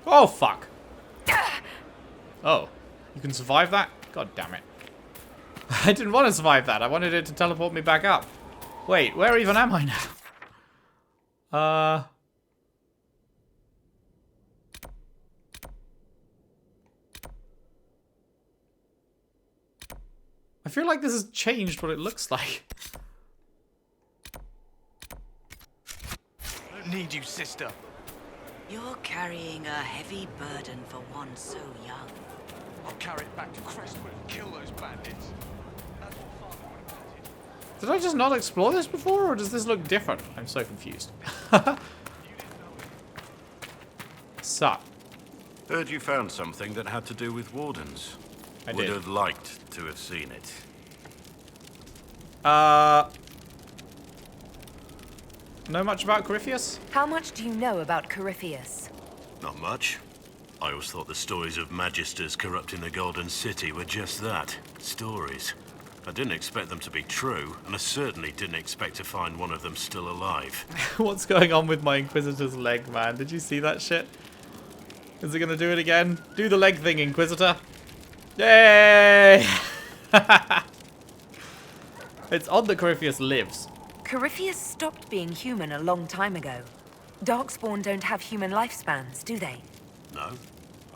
Oh, fuck. Oh, you can survive that? God damn it. I didn't want to survive that. I wanted it to teleport me back up. Wait, where even am I now? I feel like this has changed what it looks like. I don't need you, sister. You're carrying a heavy burden for one so young. I'll carry it back to Crestwood and kill those bandits. That's what Father would have wanted. Did I just not explore this before, or does this look different? I'm so confused. Sup? Heard you found something that had to do with Wardens. I Would did. have liked to have seen it. Know much about Corypheus? How much do you know about Corypheus? Not much. I always thought the stories of magisters corrupting the Golden City were just that. Stories. I didn't expect them to be true, and I certainly didn't expect to find one of them still alive. What's going on with my Inquisitor's leg, man? Did you see that shit? Is it gonna do it again? Do the leg thing, Inquisitor. Yay! It's odd that Corypheus lives. Corypheus stopped being human a long time ago. Darkspawn don't have human lifespans, do they? No,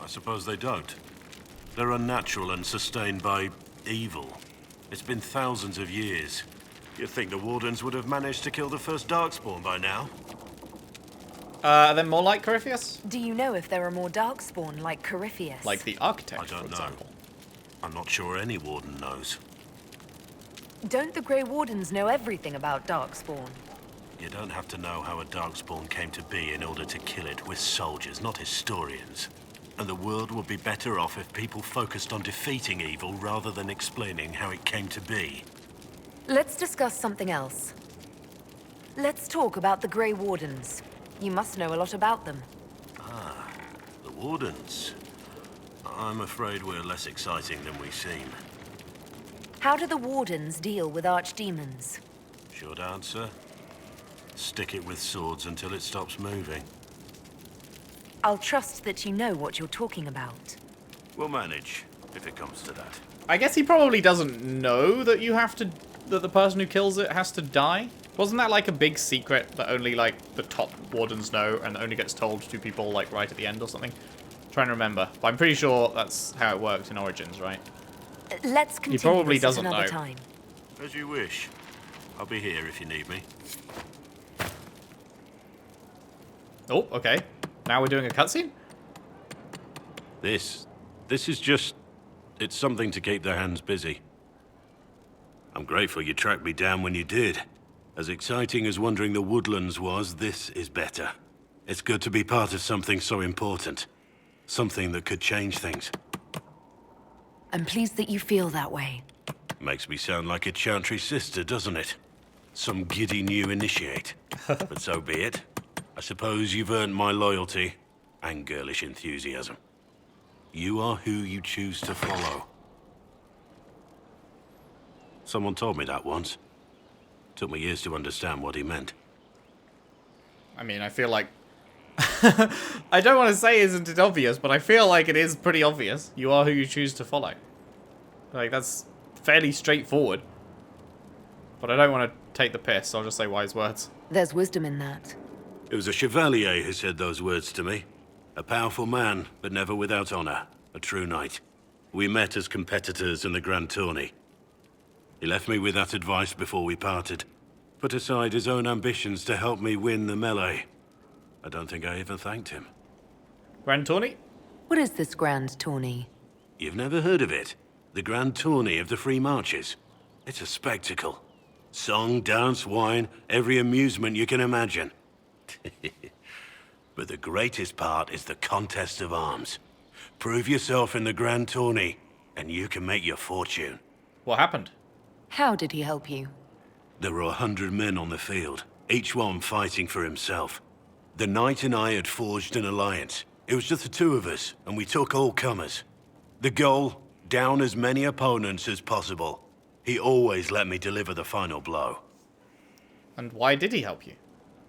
I suppose they don't. They're unnatural and sustained by evil. It's been thousands of years. You'd think the Wardens would have managed to kill the first Darkspawn by now. Then more like Corypheus? Do you know if there are more Darkspawn like Corypheus? Like the Architect, I don't for know. example. I'm not sure any Warden knows. Don't the Grey Wardens know everything about Darkspawn? You don't have to know how a Darkspawn came to be in order to kill it. We're soldiers, not historians. And the world would be better off if people focused on defeating evil rather than explaining how it came to be. Let's discuss something else. Let's talk about the Grey Wardens. You must know a lot about them. Ah, the Wardens. I'm afraid we're less exciting than we seem. How do the Wardens deal with archdemons? Short answer? Stick it with swords until it stops moving. I'll trust that you know what you're talking about. We'll manage, if it comes to that. I guess he probably doesn't know that that the person who kills it has to die. Wasn't that like a big secret that only like the top Wardens know and only gets told to people like right at the end or something? Trying to remember, but I'm pretty sure that's how it worked in Origins, right? Let's continue probably this doesn't at another know. time. As you wish. I'll be here if you need me. Oh, okay. Now we're doing a cutscene? This is just... It's something to keep their hands busy. I'm grateful you tracked me down when you did. As exciting as wandering the woodlands was, this is better. It's good to be part of something so important. Something that could change things. I'm pleased that you feel that way. Makes me sound like a Chantry sister, doesn't it? Some giddy new initiate. But so be it. I suppose you've earned my loyalty and girlish enthusiasm. You are who you choose to follow. Someone told me that once. Took me years to understand what he meant. I mean, I feel like... I don't want to say isn't it obvious, but I feel like it is pretty obvious. You are who you choose to follow. Like, that's fairly straightforward. But I don't want to take the piss, so I'll just say wise words. There's wisdom in that. It was a chevalier who said those words to me. A powerful man, but never without honor. A true knight. We met as competitors in the Grand Tourney. He left me with that advice before we parted. Put aside his own ambitions to help me win the melee. I don't think I even thanked him. Grand Tourney? What is this Grand Tourney? You've never heard of it? The Grand Tourney of the Free Marches. It's a spectacle. Song, dance, wine, every amusement you can imagine. But the greatest part is the contest of arms. Prove yourself in the Grand Tourney, and you can make your fortune. What happened? How did he help you? There were 100 men on the field, each one fighting for himself. The knight and I had forged an alliance. It was just the two of us, and we took all comers. The goal, down as many opponents as possible. He always let me deliver the final blow. And why did he help you?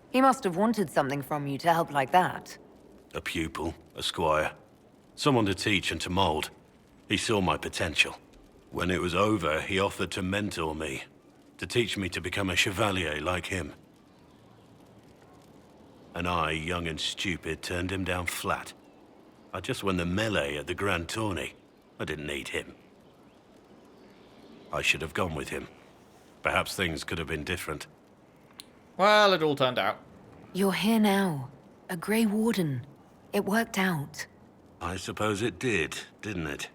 He must have wanted something from you to help like that. A pupil, a squire. Someone to teach and to mold. He saw my potential. When it was over, he offered to mentor me. To teach me to become a chevalier like him. And I, young and stupid, turned him down flat. I just won the melee at the Grand Tourney. I didn't need him. I should have gone with him. Perhaps things could have been different. Well, it all turned out. You're here now. A Grey Warden. It worked out. I suppose it did, didn't it?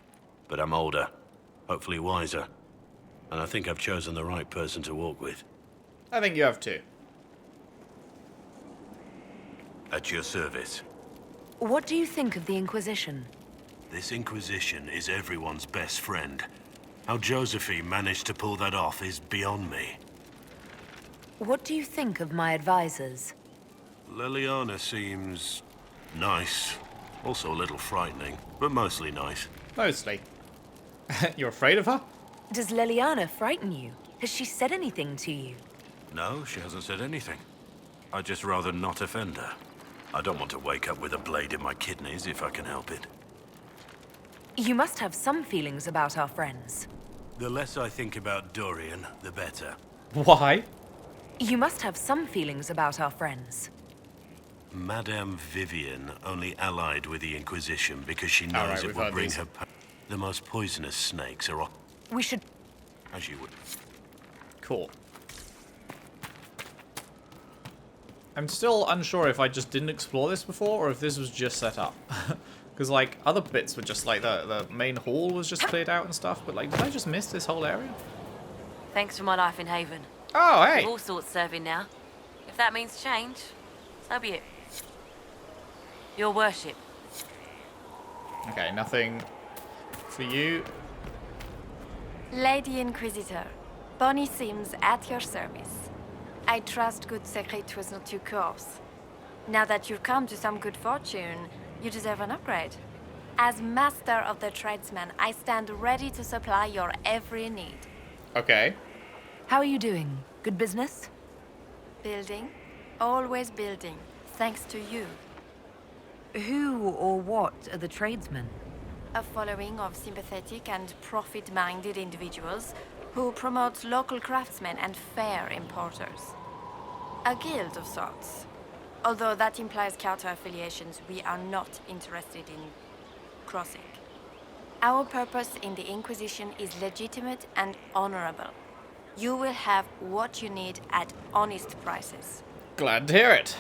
But I'm older. Hopefully wiser. And I think I've chosen the right person to walk with. I think you have too. At your service. What do you think of the Inquisition? This Inquisition is everyone's best friend. How Josephine managed to pull that off is beyond me. What do you think of my advisors? Leliana seems... nice. Also a little frightening, but mostly nice. Mostly. You're afraid of her? Does Leliana frighten you? Has she said anything to you? No, she hasn't said anything. I'd just rather not offend her. I don't want to wake up with a blade in my kidneys if I can help it. You must have some feelings about our friends. The less I think about Dorian, the better. Why? You must have some feelings about our friends. Madame Vivienne only allied with the Inquisition because she knows Alright, it we've will heard bring these. her... The most poisonous snakes are... We should... As you would. Cool. I'm still unsure if I just didn't explore this before or if this was just set up. Because, like, other bits were just, like, the main hall was just cleared out and stuff. But, like, did I just miss this whole area? Thanks for my life in Haven. Oh, hey! All sorts serving now. If that means change, so be it. Your worship. Okay, nothing for you. Lady Inquisitor, Bonnie Sims at your service. I trust good secret was not too coarse. Now that you've come to some good fortune, you deserve an upgrade. As master of the tradesman, I stand ready to supply your every need. Okay. How are you doing? Good business? Building, always building, thanks to you. Who or what are the tradesmen? A following of sympathetic and profit-minded individuals who promote local craftsmen and fair importers. A guild of sorts. Although that implies counter-affiliations we are not interested in crossing. Our purpose in the Inquisition is legitimate and honorable. You will have what you need at honest prices. Glad to hear it.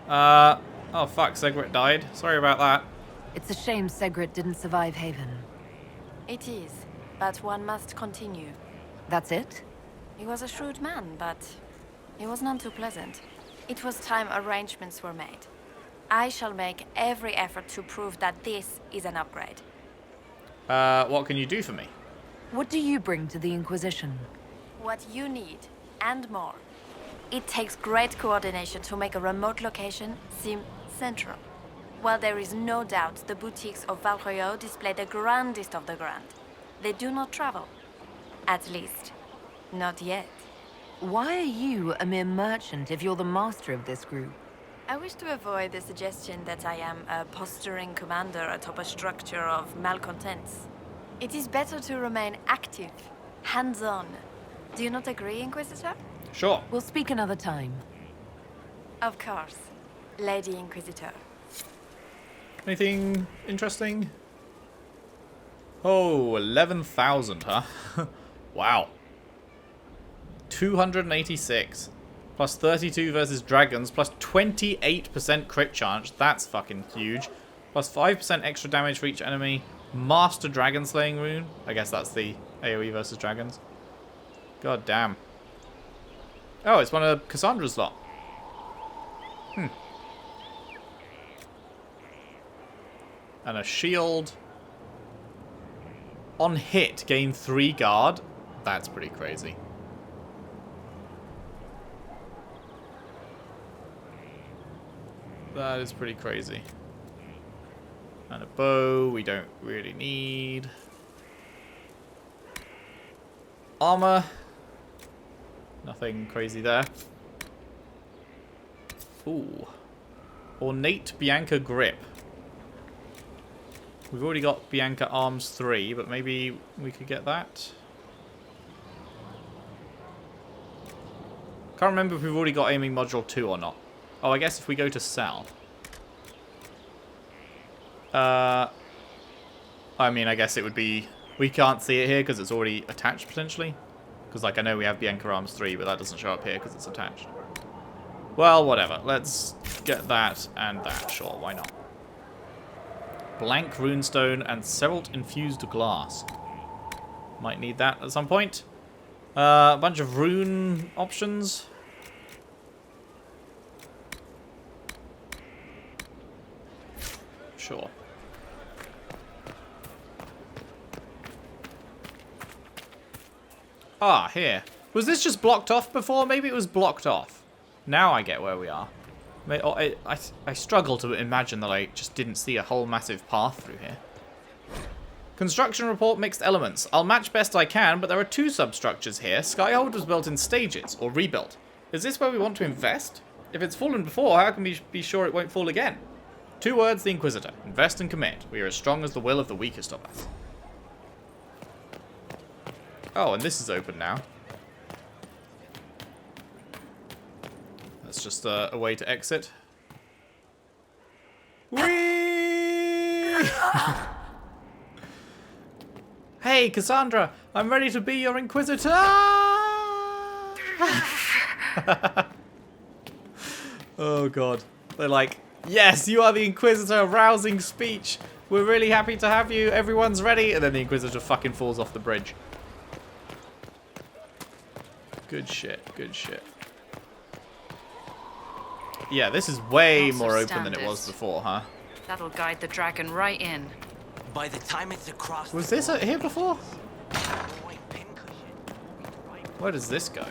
Oh fuck, Segret died. Sorry about that. It's a shame Segret didn't survive Haven. It is, but one must continue. That's it? He was a shrewd man, but he was none too pleasant. It was time arrangements were made. I shall make every effort to prove that this is an upgrade. What can you do for me? What do you bring to the Inquisition? What you need, and more. It takes great coordination to make a remote location seem central. While there is no doubt the boutiques of Valroyo display the grandest of the grand, they do not travel. At least, not yet. Why are you a mere merchant if you're the master of this group? I wish to avoid the suggestion that I am a posturing commander atop a structure of malcontents. It is better to remain active, hands-on. Do you not agree, Inquisitor? Sure. We'll speak another time. Of course, Lady Inquisitor. Anything interesting? Oh, 11,000, huh? Wow. 286. Plus 32 versus dragons. Plus 28% crit chance. That's fucking huge. Plus 5% extra damage for each enemy. Master Dragon Slaying Rune. I guess that's the AoE versus dragons. God damn. Oh, it's one of Cassandra's lot. And a shield. On hit, gain 3 guard. That's pretty crazy. That is pretty crazy. And a bow we don't really need. Armor. Nothing crazy there. Ooh. Ornate Bianca Grip. We've already got Bianca Arms 3, but maybe we could get that. Can't remember if we've already got Aiming Module 2 or not. Oh, I guess if we go to sell. I mean, I guess it would be... We can't see it here because it's already attached, potentially. Because, like, I know we have Bianca Arms 3, but that doesn't show up here because it's attached. Well, whatever. Let's get that and that. Sure, why not? Blank Runestone and Seralt Infused Glass. Might need that at some point. A bunch of rune options. Sure. Ah, here. Was this just blocked off before? Maybe it was blocked off. Now I get where we are. I struggle to imagine that I just didn't see a whole massive path through here. Construction report mixed elements. I'll match best I can, but there are 2 substructures here. Skyhold was built in stages, or rebuilt. Is this where we want to invest? If it's fallen before, how can we be sure it won't fall again? 2 words, the Inquisitor. Invest and commit. We are as strong as the will of the weakest of us. Oh, and this is open now. That's just a way to exit. Whee! Hey, Cassandra! I'm ready to be your Inquisitor! Oh, Oh god. They're like, yes, you are the Inquisitor, rousing speech. We're really happy to have you. Everyone's ready. And then the Inquisitor fucking falls off the bridge. Good shit. Good shit. Yeah, this is way Lots more of open than it was standards. before, huh? That'll guide the dragon right in. By the time it's across. Was this here before? Where does this go?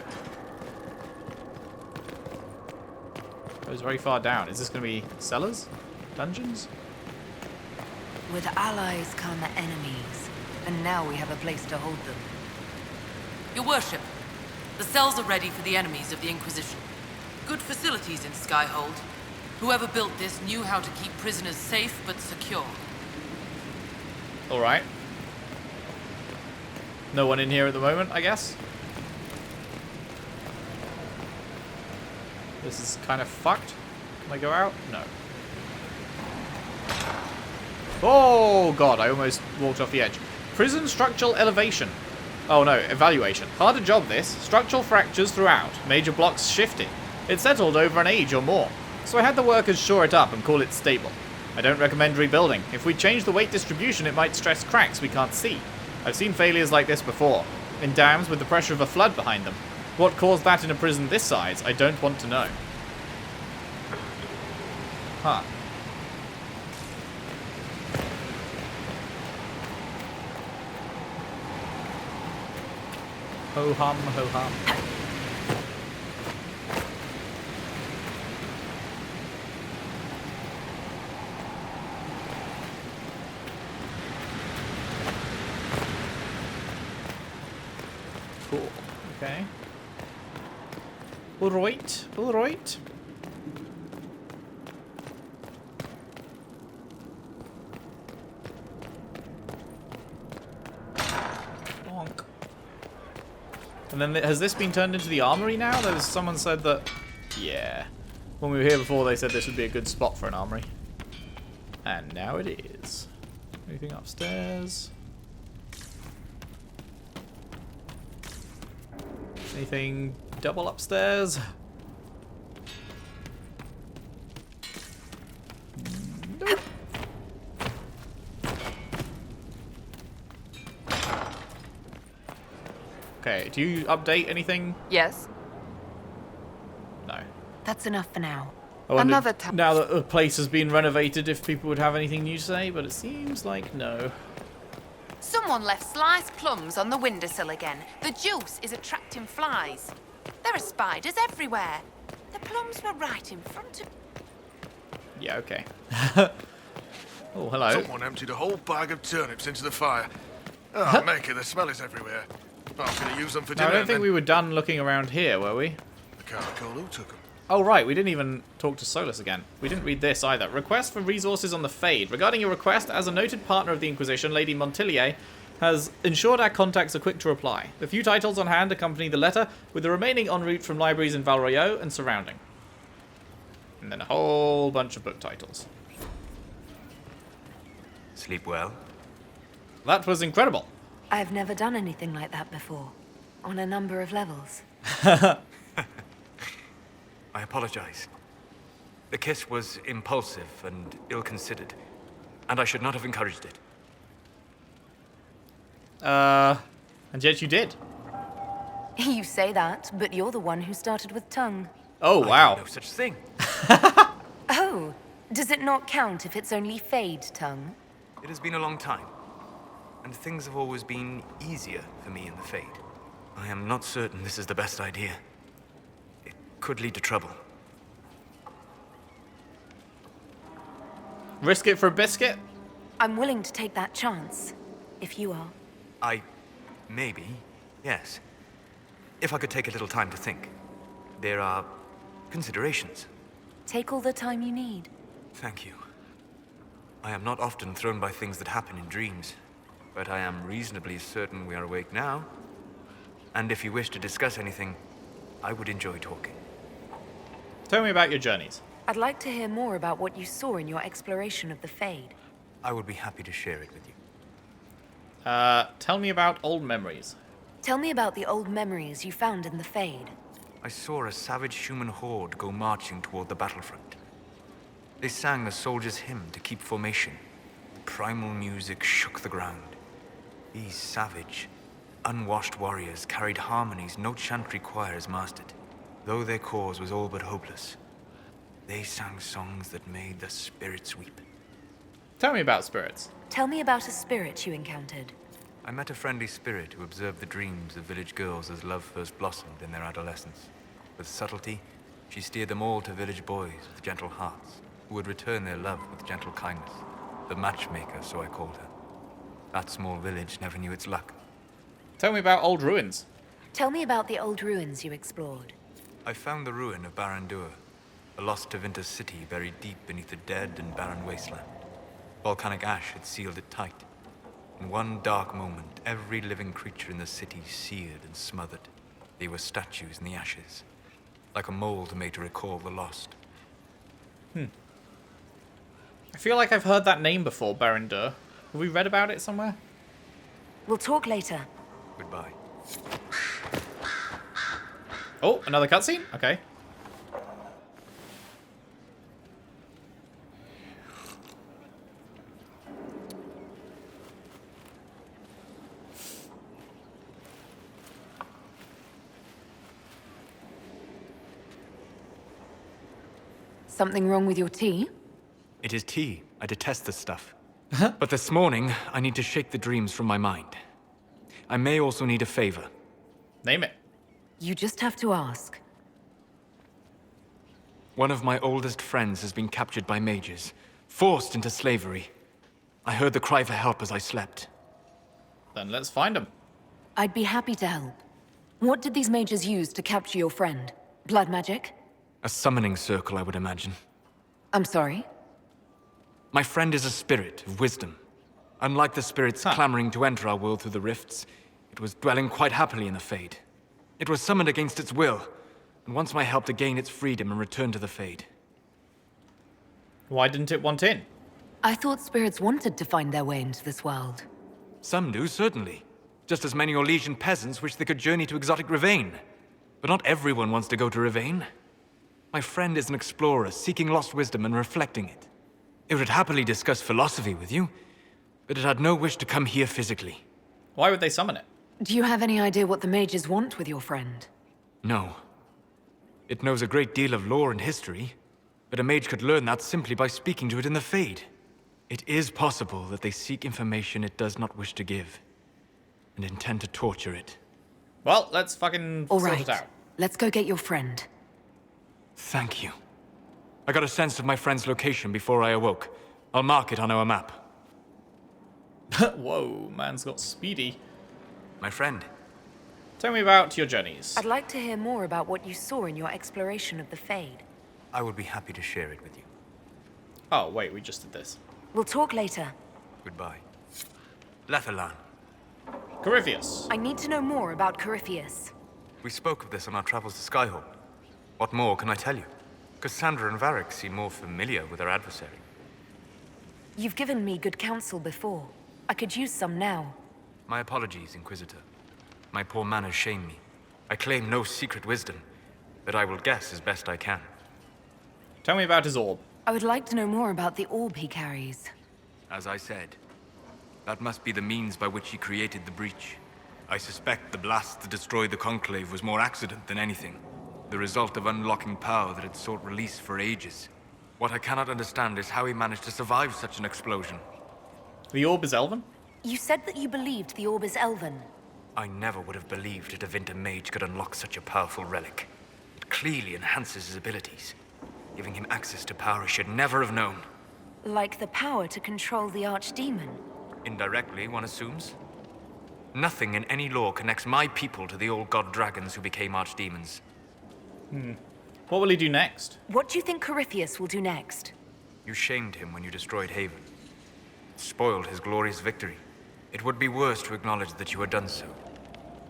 Goes very far down. Is this going to be cellars? Dungeons? With allies come enemies, and now we have a place to hold them. Your worship, the cells are ready for the enemies of the Inquisition. Good facilities in Skyhold. Whoever built this knew how to keep prisoners safe but secure. Alright. No one in here at the moment, I guess. This is kind of fucked. Can I go out? No. Oh god, I almost walked off the edge. Prison structural elevation. Oh no, evaluation. Harder job this. Structural fractures throughout. Major blocks shifted. It settled over an age or more. So I had the workers shore it up and call it stable. I don't recommend rebuilding. If we change the weight distribution, it might stress cracks we can't see. I've seen failures like this before. In dams with the pressure of a flood behind them. What caused that in a prison this size, I don't want to know. Huh. Ho hum, ho hum. Cool. Okay. Alright, alright. Bonk. And then has this been turned into the armory now? There was someone said that... Yeah. When we were here before, they said this would be a good spot for an armory. And now it is. Anything upstairs? Anything double upstairs? Nope. Okay, do you update anything? Yes. No. That's enough for now. I wondered, Another time. now that the place has been renovated, if people would have anything new to say, but it seems like no. Someone left sliced plums on the windowsill again. The juice is attracting flies. There are spiders everywhere. The plums were right in front of... Yeah, okay. Oh, hello. Someone emptied a whole bag of turnips into the fire. Oh, make it, the smell is everywhere. I was going to use them for Now, dinner. I don't think we were done looking around here, were we? I can't recall who took them. Oh, right, we didn't even talk to Solas again. We didn't read this either. Request for resources on the Fade. Regarding your request, as a noted partner of the Inquisition, Lady Montillier has ensured our contacts are quick to reply. The few titles on hand accompany the letter, with the remaining en route from libraries in Val Royeaux and surrounding. And then a whole bunch of book titles. Sleep well? That was incredible. I've never done anything like that before. On a number of levels. I apologize. The kiss was impulsive and ill-considered, and I should not have encouraged it. And yet you did. You say that, but you're the one who started with tongue. Oh, wow. No such thing. Oh, does it not count if it's only Fade tongue? It has been a long time, and things have always been easier for me in the Fade. I am not certain this is the best idea. It could lead to trouble. Risk it for a biscuit? I'm willing to take that chance, if you are. Maybe, yes. If I could take a little time to think. There are considerations. Take all the time you need. Thank you. I am not often thrown by things that happen in dreams, but I am reasonably certain we are awake now. And if you wish to discuss anything, I would enjoy talking. Tell me about your journeys. I'd like to hear more about what you saw in your exploration of the Fade. I would be happy to share it with you. Tell me about old memories. Tell me about the old memories you found in the Fade. I saw a savage human horde go marching toward the battlefront. They sang a soldier's hymn to keep formation. The primal music shook the ground. These savage, unwashed warriors carried harmonies no chantry choirs mastered, though their cause was all but hopeless. They sang songs that made the spirits weep. Tell me about spirits. Tell me about a spirit you encountered. I met a friendly spirit who observed the dreams of village girls as love first blossomed in their adolescence. With subtlety, she steered them all to village boys with gentle hearts, who would return their love with gentle kindness. The matchmaker, so I called her. That small village never knew its luck. Tell me about old ruins. Tell me about the old ruins you explored. I found the ruin of Barandur, a lost Tevinter city buried deep beneath a dead and barren wasteland. Volcanic ash had sealed it tight. In one dark moment, every living creature in the city seared and smothered. They were statues in the ashes, like a mold made to recall the lost. I feel like I've heard that name before, Barandur. Have we read about it somewhere? We'll talk later. Goodbye. Oh, another cutscene? Okay. Something wrong with your tea? It is tea. I detest this stuff. But this morning, I need to shake the dreams from my mind. I may also need a favor. Name it. You just have to ask. One of my oldest friends has been captured by mages, forced into slavery. I heard the cry for help as I slept. Then let's find him. I'd be happy to help. What did these mages use to capture your friend? Blood magic? A summoning circle, I would imagine. I'm sorry? My friend is a spirit of wisdom. Unlike the spirits clamoring to enter our world through the rifts, it was dwelling quite happily in the Fade. It was summoned against its will, and wants my help to gain its freedom and return to the Fade. Why didn't it want in? I thought spirits wanted to find their way into this world. Some do, certainly. Just as many Orlesian peasants wish they could journey to exotic Ravane. But not everyone wants to go to Ravane. My friend is an explorer, seeking lost wisdom and reflecting it. It would happily discuss philosophy with you, but it had no wish to come here physically. Why would they summon it? Do you have any idea what the mages want with your friend? No. It knows a great deal of lore and history, but a mage could learn that simply by speaking to it in the Fade. It is possible that they seek information it does not wish to give, and intend to torture it. Well, let's fucking sort it out. Let's go get your friend. Thank you. I got a sense of my friend's location before I awoke. I'll mark it on our map. Whoa, man's got speedy. My friend. Tell me about your journeys. I'd like to hear more about what you saw in your exploration of the Fade. I would be happy to share it with you. Oh, wait, we just did this. We'll talk later. Goodbye. Lethalan. Corypheus. I need to know more about Corypheus. We spoke of this on our travels to Skyhold. What more can I tell you? Cassandra and Varric seem more familiar with their adversary. You've given me good counsel before. I could use some now. My apologies, Inquisitor. My poor manners shame me. I claim no secret wisdom, but I will guess as best I can. Tell me about his orb. I would like to know more about the orb he carries. As I said, that must be the means by which he created the breach. I suspect the blast that destroyed the Conclave was more accident than anything. The result of unlocking power that had sought release for ages. What I cannot understand is how he managed to survive such an explosion. The orb is elven? You said that you believed the orb is elven. I never would have believed a Tevinter mage could unlock such a powerful relic. It clearly enhances his abilities, giving him access to power he should never have known. Like the power to control the archdemon? Indirectly, one assumes. Nothing in any lore connects my people to the old god dragons who became archdemons. What will he do next? What do you think Corypheus will do next? You shamed him when you destroyed Haven. It spoiled his glorious victory. It would be worse to acknowledge that you had done so.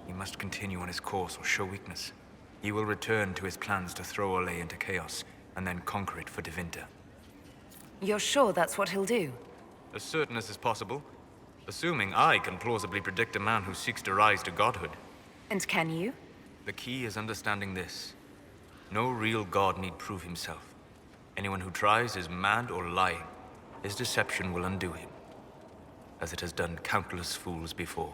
He must continue on his course or show weakness. He will return to his plans to throw Olay into chaos, and then conquer it for Tevinter. You're sure that's what he'll do? As certain as is possible, assuming I can plausibly predict a man who seeks to rise to godhood. And can you? The key is understanding this. No real god need prove himself. Anyone who tries is mad or lying. His deception will undo him, as it has done countless fools before.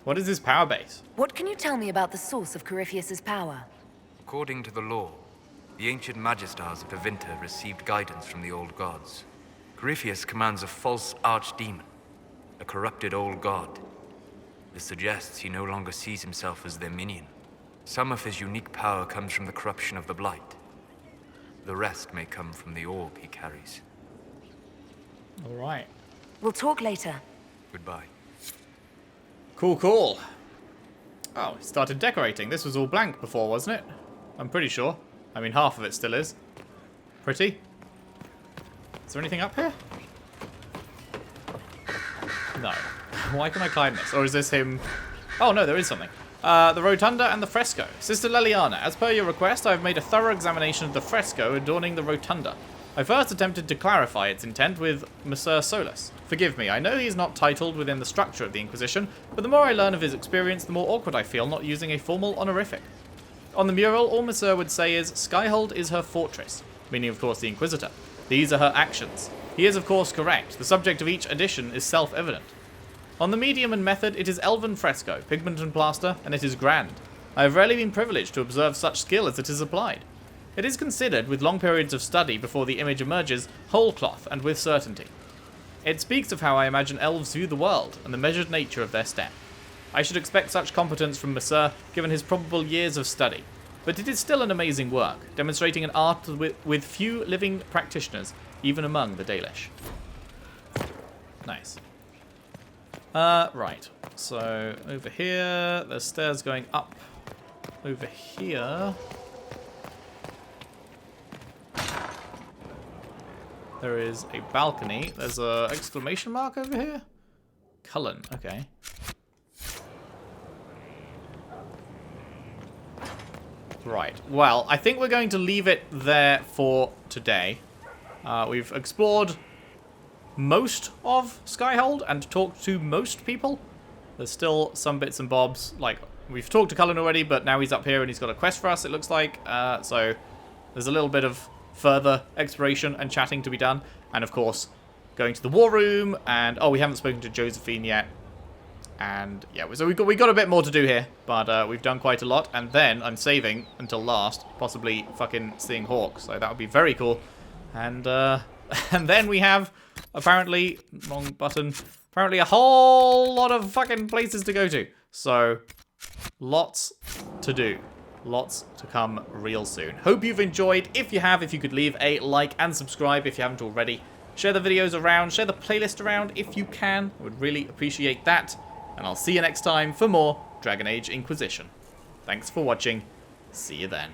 What is his power base? What can you tell me about the source of Corypheus's power? According to the law, the ancient magistars of Tevinter received guidance from the old gods. Corypheus commands a false archdemon, a corrupted old god. This suggests he no longer sees himself as their minion. Some of his unique power comes from the corruption of the Blight. The rest may come from the orb he carries. All right. We'll talk later. Goodbye. Cool, cool. Oh, it started decorating. This was all blank before, wasn't it? I'm pretty sure. I mean, half of it still is. Pretty. Is there anything up here? No. Why can I climb this? Or is this him? Oh, no, there is something. The rotunda and the fresco. Sister Leliana, as per your request, I have made a thorough examination of the fresco adorning the rotunda. I first attempted to clarify its intent with Messer Solas. Forgive me, I know he is not titled within the structure of the Inquisition, but the more I learn of his experience, the more awkward I feel not using a formal honorific. On the mural, all Messer would say is, Skyhold is her fortress, meaning of course the Inquisitor. These are her actions. He is of course correct. The subject of each edition is self-evident. On the medium and method, it is elven fresco, pigment and plaster, and it is grand. I have rarely been privileged to observe such skill as it is applied. It is considered, with long periods of study before the image emerges, whole cloth and with certainty. It speaks of how I imagine elves view the world, and the measured nature of their step. I should expect such competence from Messer, given his probable years of study. But it is still an amazing work, demonstrating an art with few living practitioners, even among the Dalish. Nice. Right. So, over here, there's stairs going up. Over here, there is a balcony. There's a exclamation mark over here. Cullen, okay. Right. Well, I think we're going to leave it there for today. We've explored most of Skyhold and talked to most people. There's still some bits and bobs. Like, we've talked to Cullen already, but now he's up here and he's got a quest for us, it looks like. So there's a little bit of further exploration and chatting to be done. And of course, going to the war room. And, oh, we haven't spoken to Josephine yet. And, yeah, so we got a bit more to do here. But we've done quite a lot. And then I'm saving until last, possibly fucking seeing Hawk. So that would be very cool. And, and then we have, apparently, wrong button, apparently a whole lot of fucking places to go to. So, lots to do. Lots to come real soon. Hope you've enjoyed. If you have, if you could leave a like and subscribe if you haven't already. Share the videos around, share the playlist around if you can. I would really appreciate that. And I'll see you next time for more Dragon Age Inquisition. Thanks for watching. See you then.